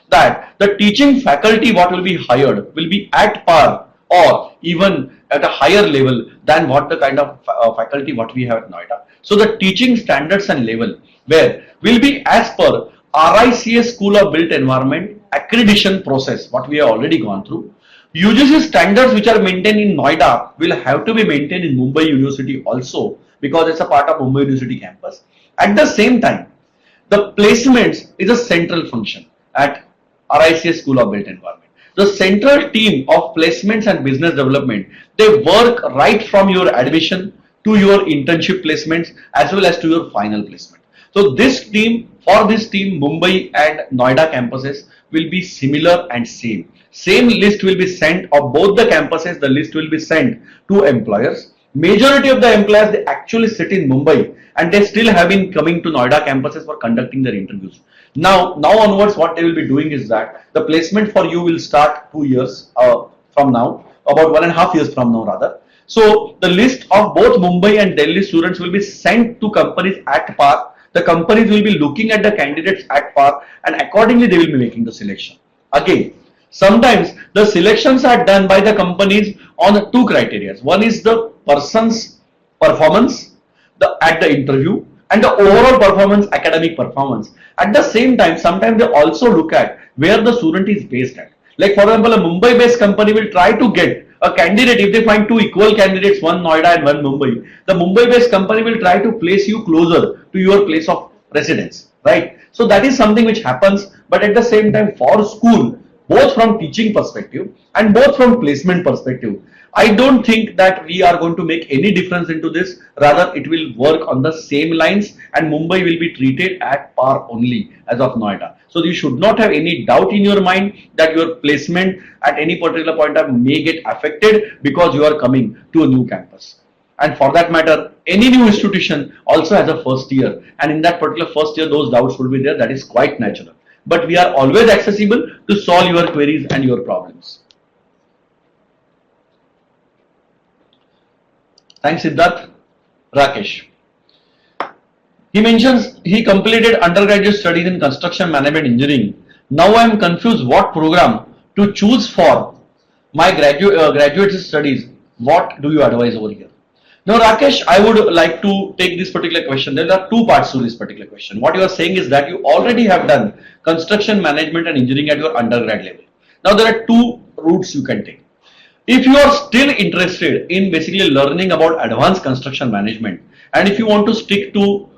that the teaching faculty what will be hired will be at par or even at a higher level than what the kind of faculty what we have at Noida. So the teaching standards and level where will be as per RICS School of Built Environment accreditation process what we have already gone through. UGC standards which are maintained in Noida will have to be maintained in Mumbai University also because it's a part of Mumbai University campus. At the same time, the placements is a central function at RICS School of Built Environment. The central team of placements and business development, they work right from your admission to your internship placements as well as to your final placement. So this team, for this team, Mumbai and Noida campuses will be similar and same. Same list will be sent of both the campuses, the list will be sent to employers. Majority of the employers, they actually sit in Mumbai and they still have been coming to Noida campuses for conducting their interviews. Now onwards, what they will be doing is that the placement for you will start 2 years from now, about 1.5 years from now rather. So the list of both Mumbai and Delhi students will be sent to companies at par. The companies will be looking at the candidates at par and accordingly they will be making the selection. Again, sometimes the selections are done by the companies on two criteria. One is the person's performance at the interview and the overall performance, academic performance. At the same time, sometimes they also look at where the student is based at. Like for example, a Mumbai based company will try to get a candidate if they find two equal candidates, one Noida and one Mumbai. The Mumbai based company will try to place you closer to your place of residence, right? So that is something which happens, but at the same time for school, both from teaching perspective and both from placement perspective, I don't think that we are going to make any difference into this. Rather, it will work on the same lines and Mumbai will be treated at par only as of Noida. So you should not have any doubt in your mind that your placement at any particular point of time may get affected because you are coming to a new campus. And for that matter, any new institution also has a first year, and in that particular first year, those doubts will be there. That is quite natural. But we are always accessible to solve your queries and your problems. Thanks, Siddharth. Rakesh. He mentions he completed undergraduate studies in construction management engineering. Now I am confused what program to choose for my graduate studies. What do you advise over here? Now, Rakesh, I would like to take this particular question. There are two parts to this particular question. What you are saying is that you already have done construction management and engineering at your undergrad level. Now, there are two routes you can take. If you are still interested in basically learning about advanced construction management, and if you want to stick to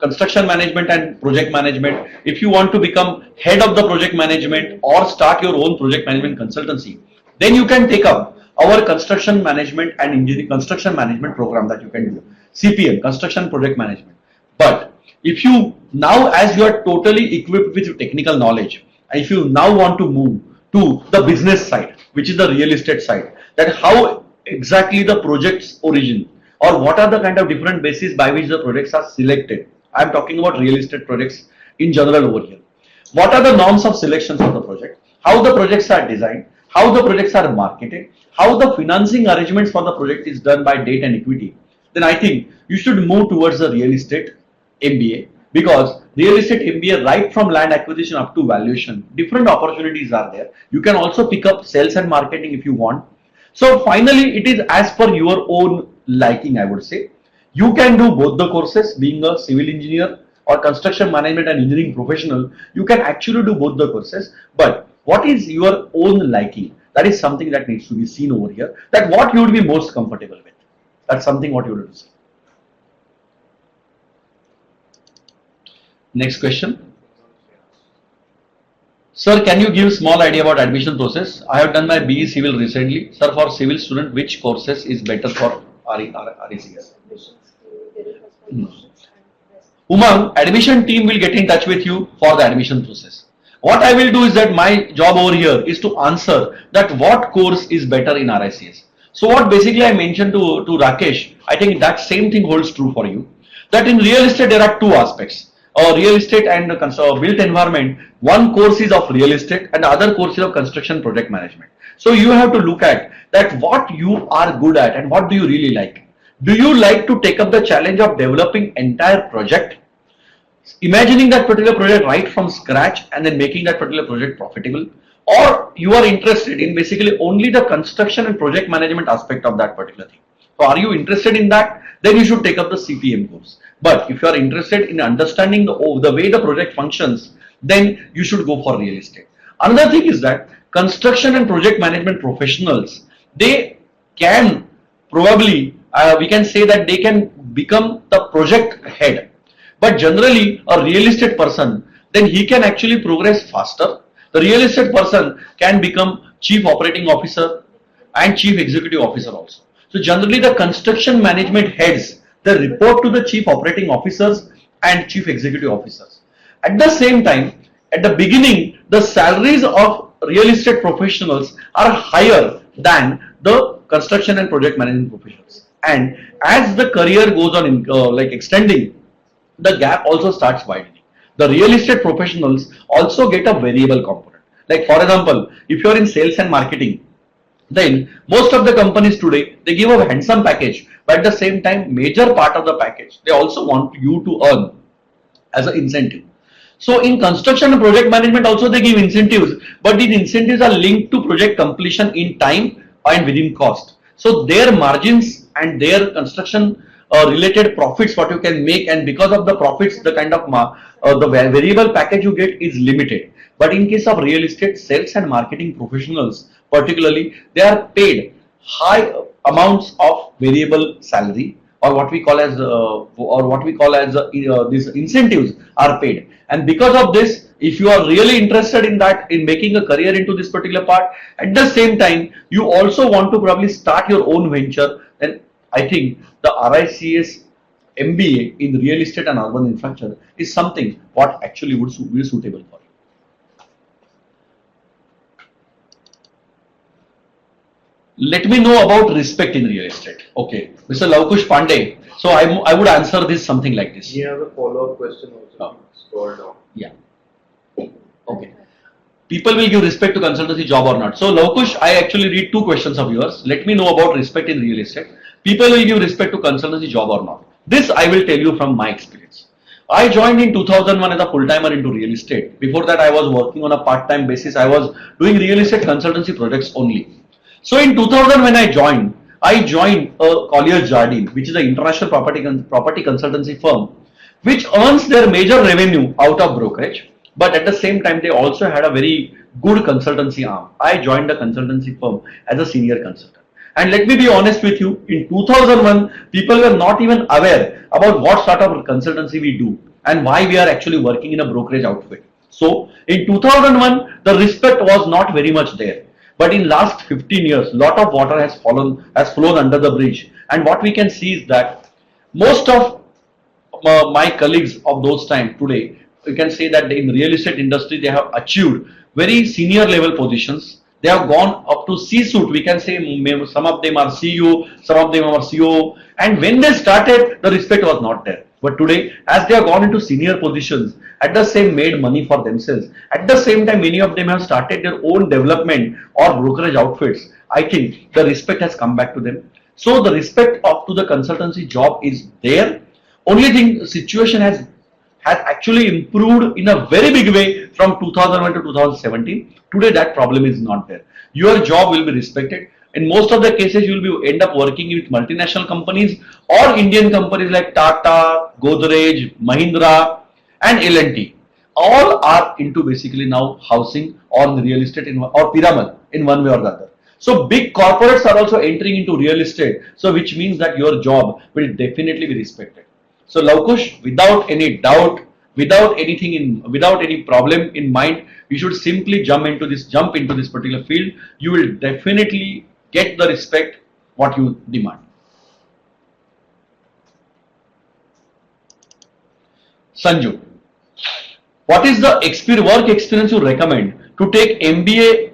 construction management and project management, if you want to become head of the project management or start your own project management consultancy, then you can take up our construction management and engineering construction management program that you can do, CPM, construction project management. But if you now, as you are totally equipped with technical knowledge, and if you now want to move to the business side, which is the real estate side, that how exactly the project's origin or what are the kind of different bases by which the projects are selected. I am talking about real estate projects in general over here. What are the norms of selections of the project? How the projects are designed? How the projects are marketed? How the financing arrangements for the project is done by debt and equity? Then I think you should move towards the real estate MBA, because real estate MBA, right from land acquisition up to valuation, different opportunities are there. You can also pick up sales and marketing if you want. So finally, it is as per your own liking, I would say. You can do both the courses. Being a civil engineer or construction management and engineering professional, you can actually do both the courses. But what is your own liking? That is something that needs to be seen over here. That what you would be most comfortable with. That's something what you would see. Next question. Sir, can you give small idea about admission process? I have done my BE Civil recently. Sir, for civil student, which courses is better for RECS? Umang, admission team will get in touch with you for the admission process. What I will do is that my job over here is to answer that what course is better in RICS. So what basically I mentioned to Rakesh, I think that same thing holds true for you. That in real estate there are two aspects. Real estate and built environment, one course is of real estate and the other course is of construction project management. So you have to look at that what you are good at and what do you really like. Do you like to take up the challenge of developing entire project? imagining that particular project right from scratch and then making that particular project profitable, or you are interested in basically only the construction and project management aspect of that particular thing. So are you interested in that? Then you should take up the CPM course. But if you are interested in understanding the way the project functions, then you should go for real estate. Another thing is that construction and project management professionals, they can probably, we can say that they can become the project head. But generally, a real estate person, then he can actually progress faster. The real estate person can become chief operating officer and chief executive officer also. So generally, the construction management heads, they report to the chief operating officers and chief executive officers. At the same time, at the beginning, the salaries of real estate professionals are higher than the construction and project management professionals. And as the career goes on like extending, the gap also starts widening. The real estate professionals also get a variable component. Like for example, if you are in sales and marketing, then most of the companies today, they give a handsome package, but at the same time, major part of the package, they also want you to earn as an incentive. So in construction and project management also they give incentives, but these incentives are linked to project completion in time and within cost. So their margins and their construction related profits what you can make, and because of the profits the kind of the variable package you get is limited. But in case of real estate, sales and marketing professionals particularly, they are paid high amounts of variable salary, or what we call as these incentives are paid. And because of this, if you are really interested in that, in making a career into this particular part, at the same time you also want to probably start your own venture, then I think the RICS MBA in real estate and urban infrastructure is something what actually would be suitable for you. Let me know about respect in real estate. Okay, Mr. Lavkush Pandey. So I would answer this something like this. He has a follow-up question also. Scroll down. Yeah. Okay. People will give respect to consultancy job or not. So Lavkush, I actually read two questions of yours. Let me know about respect in real estate. People will give respect to consultancy job or not. This I will tell you from my experience. I joined in 2001 as a full-timer into real estate. Before that, I was working on a part-time basis. I was doing real estate consultancy projects only. So in 2000 when I joined a Colliers Jardine, which is an international property consultancy firm, which earns their major revenue out of brokerage, but at the same time they also had a very good consultancy arm. I joined the consultancy firm as a senior consultant. And let me be honest with you, in 2001, people were not even aware about what sort of consultancy we do and why we are actually working in a brokerage outfit. So in 2001, the respect was not very much there. But in last 15 years, lot of water has flown under the bridge. And what we can see is that most of my colleagues of those time today, we can say that in real estate industry, they have achieved very senior level positions. They have gone up to C-suite. We can say some of them are CEO, some of them are CEO. And when they started, the respect was not there. But today, as they have gone into senior positions, at the same made money for themselves. At the same time, many of them have started their own development or brokerage outfits. I think the respect has come back to them. So the respect to the consultancy job is there. Only thing, the situation has actually improved in a very big way from 2001 to 2017. Today, that problem is not there. Your job will be respected. In most of the cases, you will end up working with multinational companies or Indian companies like Tata, Godrej, Mahindra, and L&T. All are into basically now housing or real estate or pyramid in one way or the other. So big corporates are also entering into real estate. So which means that your job will definitely be respected. So Lavkush, without any doubt, without any problem in mind, you should simply jump into this particular field. You will definitely get the respect what you demand. Sanju, what is the work experience you recommend to take MBA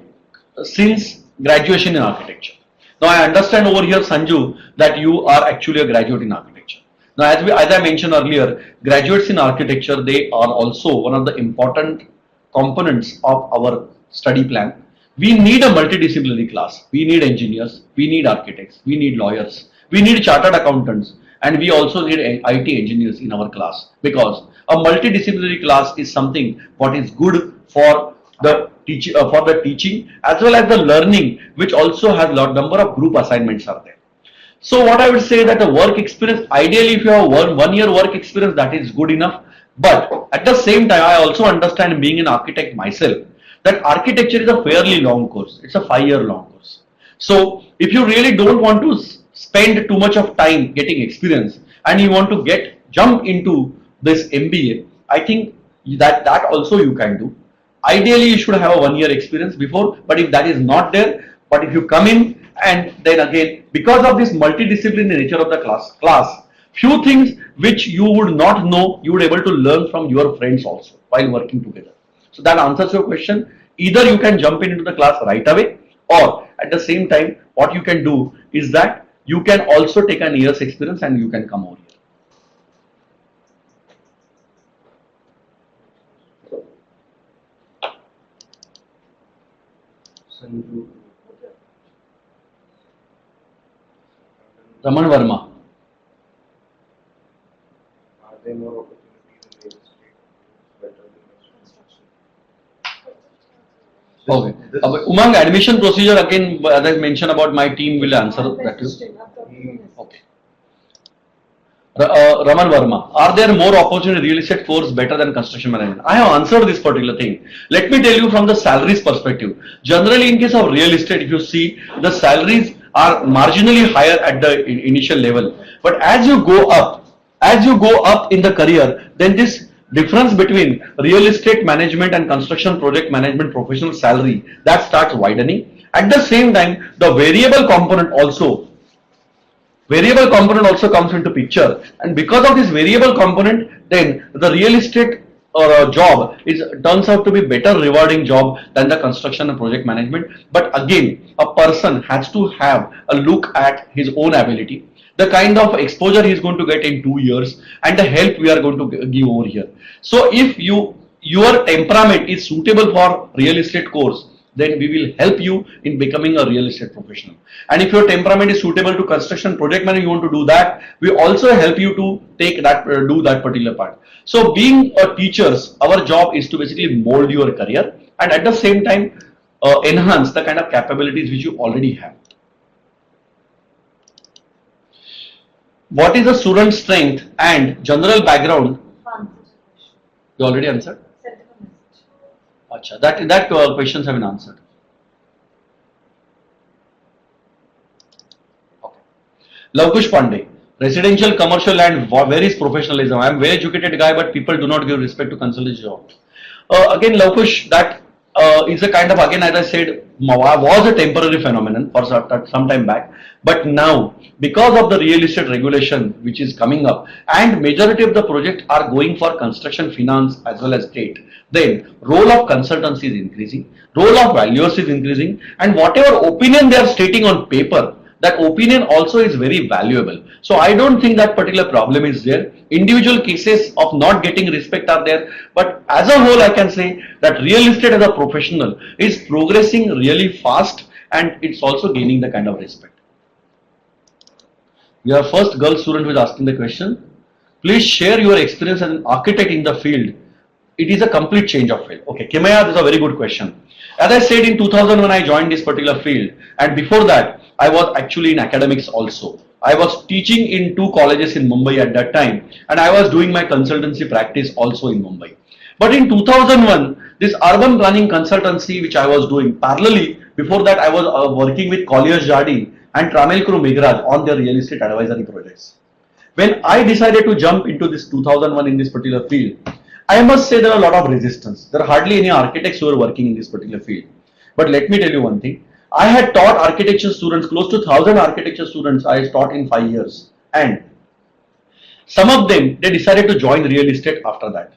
since graduation in architecture? Now I understand over here, Sanju, that you are actually a graduate in architecture. Now as I mentioned earlier, graduates in architecture, they are also one of the important components of our study plan. We need a multidisciplinary class. We need engineers, we need architects, we need lawyers, we need chartered accountants, and we also need IT engineers in our class, because a multidisciplinary class is something what is good for the teaching as well as the learning, which also has lot number of group assignments are there. So what I would say that the work experience, ideally if you have one year work experience, that is good enough. But at the same time, I also understand, being an architect myself, that architecture is a fairly long course. It's a 5-year long course. So if you really don't want to spend too much of time getting experience and you want to jump into this MBA, I think that also you can do. Ideally, you should have a 1-year experience before, but if that is not there, but if you come in and then again, because of this multidisciplinary nature of the class, few things which you would not know, you would able to learn from your friends also while working together. So that answers your question. Either you can jump into the class right away, or at the same time, what you can do is that you can also take an year's experience and you can come over here. Sanju. Raman Verma. Are there more opportunities in real estate better than construction? Okay. Umang, admission procedure again, as I mentioned about my team will answer that too. Okay. Raman Verma, are there more opportunity in real estate course better than construction management? I have answered this particular thing. Let me tell you from the salaries perspective. Generally, in case of real estate, if you see, the salaries are marginally higher at the initial level. But as you go up in the career, then this difference between real estate management and construction project management professional salary, that starts widening. At the same time, the variable component also comes into picture, and because of this variable component, then the real estate or job turns out to be better rewarding job than the construction and project management. But again, a person has to have a look at his own ability, the kind of exposure he is going to get in 2 years, and the help we are going to give over here. So if your temperament is suitable for real estate course, then we will help you in becoming a real estate professional. And if your temperament is suitable to construction project management, you want to do that, we also help you to do that particular part. So being a teachers, our job is to basically mold your career and at the same time enhance the kind of capabilities which you already have. What is the student strength and general background? You already answered? Achha, that questions have been answered. Okay. Lavkush Pandey, residential, commercial land, where is professionalism? I am very educated guy, but people do not give respect to consultancy job. Again, Lavkush, that is a kind of, again, as I said, was a temporary phenomenon for some time back. But now, because of the real estate regulation which is coming up, and majority of the projects are going for construction finance as well as state, then role of consultancy is increasing, role of valuers is increasing, and whatever opinion they are stating on paper, that opinion also is very valuable. So I don't think that particular problem is there. Individual cases of not getting respect are there, but as a whole I can say that real estate as a professional is progressing really fast, and it's also gaining the kind of respect. Your first girl student who is asking the question. Please share your experience as an architect in the field. It is a complete change of field. Okay, Kimaya, this is a very good question. As I said, in 2000 when I joined this particular field, and before that I was actually in academics also. I was teaching in 2 colleges in Mumbai at that time, and I was doing my consultancy practice also in Mumbai. But in 2001, this urban planning consultancy which I was doing parallelly, before that I was working with Colliers Jardine and Tramelkru Megraj on their real estate advisory projects. When I decided to jump into this 2001 in this particular field, I must say there are a lot of resistance. There are hardly any architects who are working in this particular field. But let me tell you one thing. I had taught architecture students, close to 1,000 architecture students I taught in 5 years. And some of them, they decided to join real estate after that.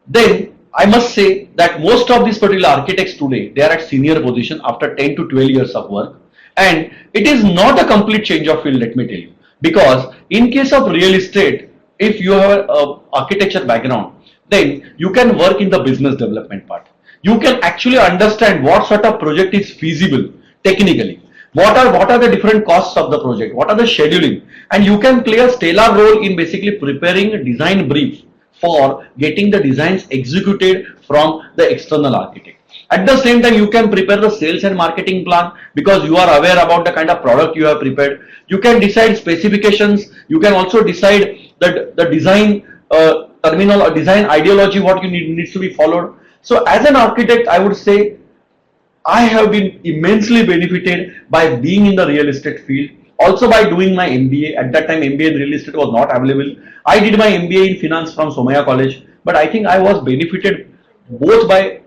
Then I must say that most of these particular architects today, they are at senior position after 10 to 12 years of work. And it is not a complete change of field, let me tell you. Because in case of real estate, if you have an architecture background, then you can work in the business development part. You can actually understand what sort of project is feasible technically. what are the different costs of the project, what are the scheduling, and you can play a stellar role in basically preparing a design brief for getting the designs executed from the external architect. At the same time, you can prepare the sales and marketing plan because you are aware about the kind of product you have prepared. You can decide specifications. You can also decide the design terminal or design ideology, what you needs to be followed. So as an architect, I would say I have been immensely benefited by being in the real estate field. Also by doing my MBA. At that time, MBA in real estate was not available. I did my MBA in finance from Somaya College. But I think I was benefited both by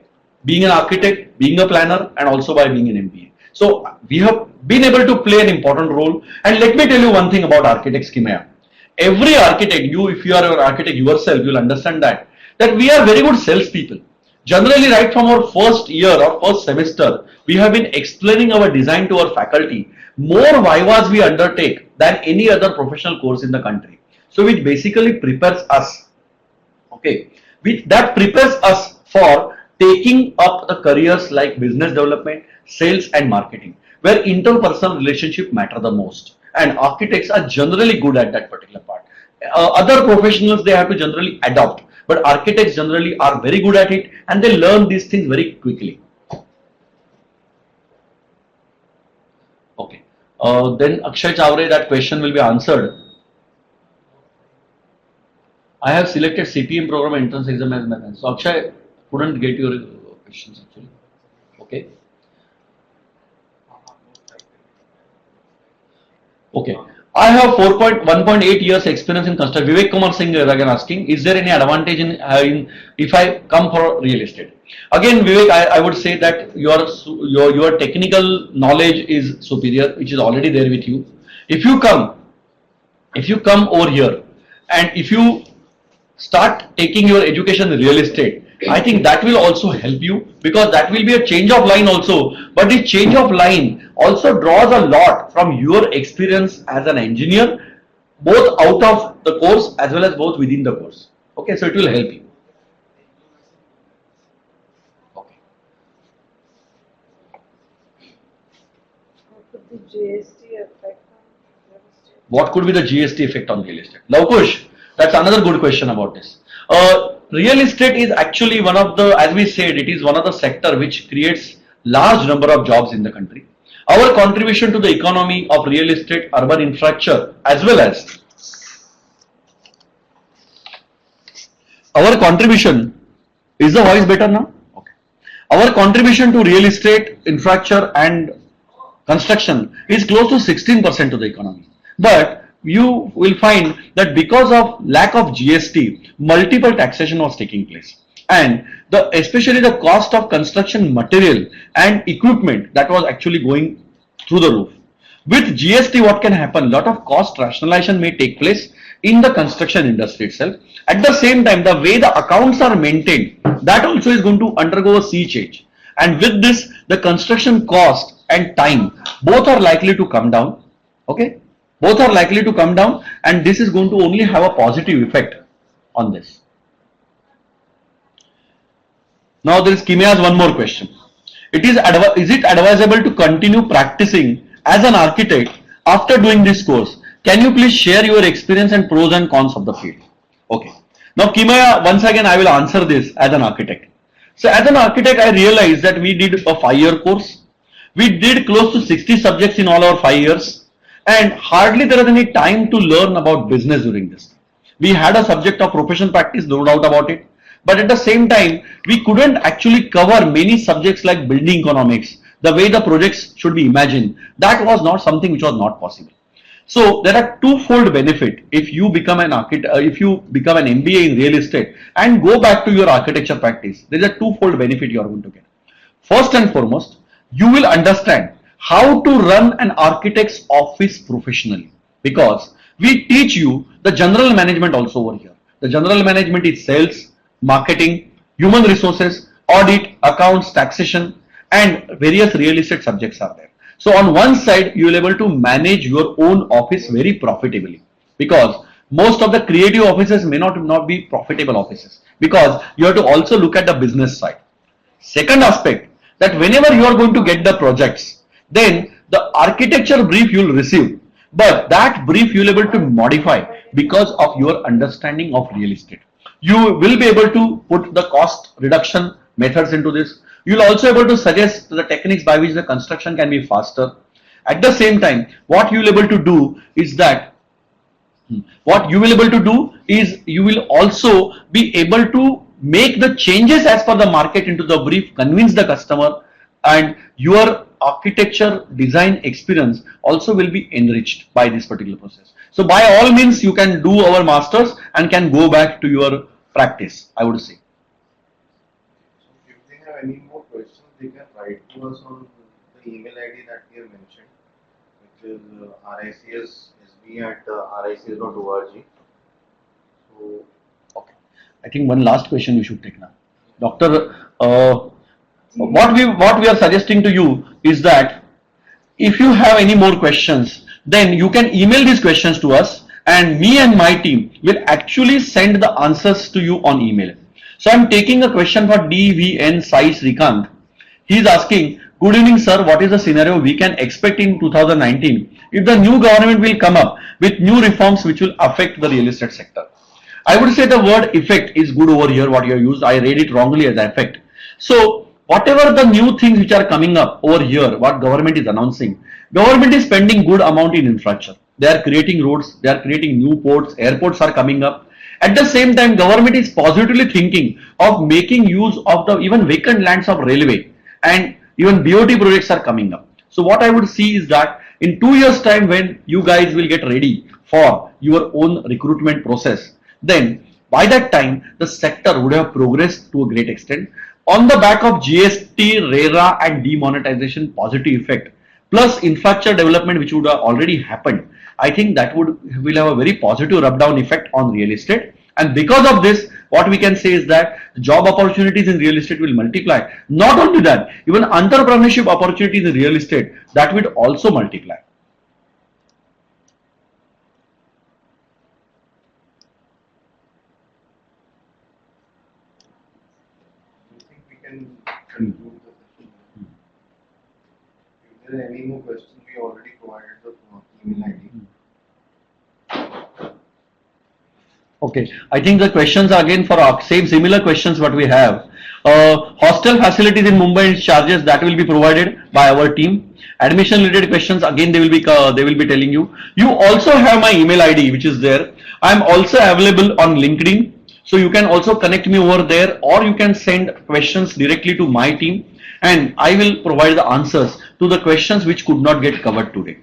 being an architect, being a planner, and also by being an MBA. So we have been able to play an important role. And let me tell you one thing about architects, Kimaya. Every architect, if you are an architect yourself, you'll understand that we are very good salespeople. Generally, right from our first year or first semester, we have been explaining our design to our faculty. More vivas we undertake than any other professional course in the country. So which basically prepares us, okay, that prepares us for taking up the careers like business development, sales and marketing, where interpersonal relationship matter the most. And architects are generally good at that particular part. Other professionals, they have to generally adopt. But architects generally are very good at it and they learn these things very quickly. Okay. Then Akshay Chavre, that question will be answered. I have selected CPM program entrance exam as method. So Akshay couldn't get your questions actually. Okay. Okay. I have 1.8 years experience in construction. Vivek Kumar Singh is again asking, is there any advantage in if I come for real estate? Again, Vivek, I would say that your technical knowledge is superior, which is already there with you. If you come over here and if you start taking your education in real estate, I think that will also help you because that will be a change of line also. But the change of line also draws a lot from your experience as an engineer, both out of the course as well as both within the course. Okay, so it will help you. Okay. What could the GST affect on real estate? What could be the GST effect on real estate? Lavkush, that's another good question about this. Real estate is actually one of the, as we said, it is one of the sector which creates large number of jobs in the country. Our contribution to the economy of real estate, urban infrastructure, as well as our contribution, is the voice better now? Okay. Our contribution to real estate, infrastructure and construction is close to 16% to the economy. But you will find that because of lack of GST, multiple taxation was taking place. And especially the cost of construction material and equipment that was actually going through the roof. With GST, what can happen? A lot of cost rationalization may take place in the construction industry itself. At the same time, the way the accounts are maintained, that also is going to undergo a sea change. And with this, the construction cost and time, both are likely to come down. Okay? Both are likely to come down and this is going to only have a positive effect on this. Now there is Kimaya's one more question. Is it advisable to continue practicing as an architect after doing this course? Can you please share your experience and pros and cons of the field? Okay. Now Kimaya, once again I will answer this as an architect. So as an architect, I realized that we did a 5-year course. We did close to 60 subjects in all our 5 years. And hardly there is any time to learn about business during this. We had a subject of professional practice, no doubt about it. But at the same time, we couldn't actually cover many subjects like building economics, the way the projects should be imagined. That was not something which was not possible. So there are twofold benefit if you become an architect, if you become an MBA in real estate and go back to your architecture practice. There is a twofold benefit you are going to get. First and foremost, you will understand how to run an architect's office professionally because we teach you the general management also over here. The general management is sales, marketing, human resources, audit, accounts, taxation and various real estate subjects are there. So on one side you will be able to manage your own office very profitably because most of the creative offices may not be profitable offices because you have to also look at the business side. Second aspect, that whenever you are going to get the projects, then The architecture brief you will receive, but that brief you will be able to modify because of your understanding of real estate. You will be able to put the cost reduction methods into this. You will also be able to suggest the techniques by which the construction can be faster. At the same time, what you will be able to do is that what you will able to do is you will also be able to make the changes as per the market into the brief, convince the customer, and your architecture design experience also will be enriched by this particular process. So by all means you can do our masters and can go back to your practice, I would say. So if they have any more questions, they can write to us on the email ID that we have mentioned, which is ricsb@rics.org. So Okay. I think one last question we should take now. Doctor, what we are suggesting to you is that if you have any more questions, then you can email these questions to us, and me and my team will actually send the answers to you on email. So I'm taking a question for DVN Sai Srikant. He is asking, good evening sir, what is the scenario we can expect in 2019 if the new government will come up with new reforms which will affect the real estate sector? I would say the word effect is good over here, what you have used. I read it wrongly as effect. So whatever the new things which are coming up over here, what government is announcing, government is spending good amount in infrastructure. They are creating roads, they are creating new ports, airports are coming up. At the same time, government is positively thinking of making use of the even vacant lands of railway, and even BOT projects are coming up. So what I would see is that in 2 years time, when you guys will get ready for your own recruitment process, then by that time the sector would have progressed to a great extent on the back of GST, RERA and demonetization positive effect, plus infrastructure development which would have already happened. I think that will have a very positive rub down effect on real estate, and because of this what we can say is that job opportunities in real estate will multiply. Not only that, even entrepreneurship opportunities in real estate, that would also multiply. I think we can conclude the session. If there are any more questions, we already provided the email ID. Okay, I think the questions are again for our same similar questions what we have. Hostel facilities in Mumbai and charges that will be provided by our team. Admission related questions again they will be telling you. You also have my email ID which is there. I am also available on LinkedIn, so you can also connect me over there, or you can send questions directly to my team, and I will provide the answers to the questions which could not get covered today.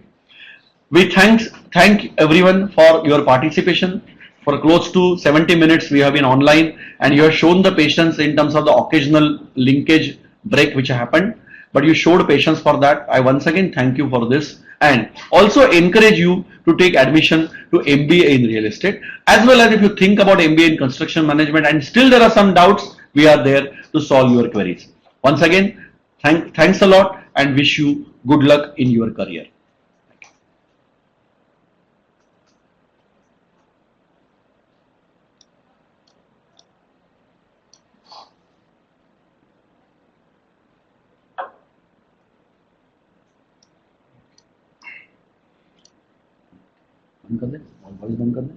We thank everyone for your participation. For close to 70 minutes we have been online, and you have shown the patience in terms of the occasional linkage break which happened, but you showed patience for that. I once again thank you for this, and also encourage you to take admission to MBA in real estate, as well as if you think about MBA in construction management and still there are some doubts, we are there to solve your queries. Once again, thanks a lot and wish you good luck in your career. बंद कर दे, voice बंद कर दे।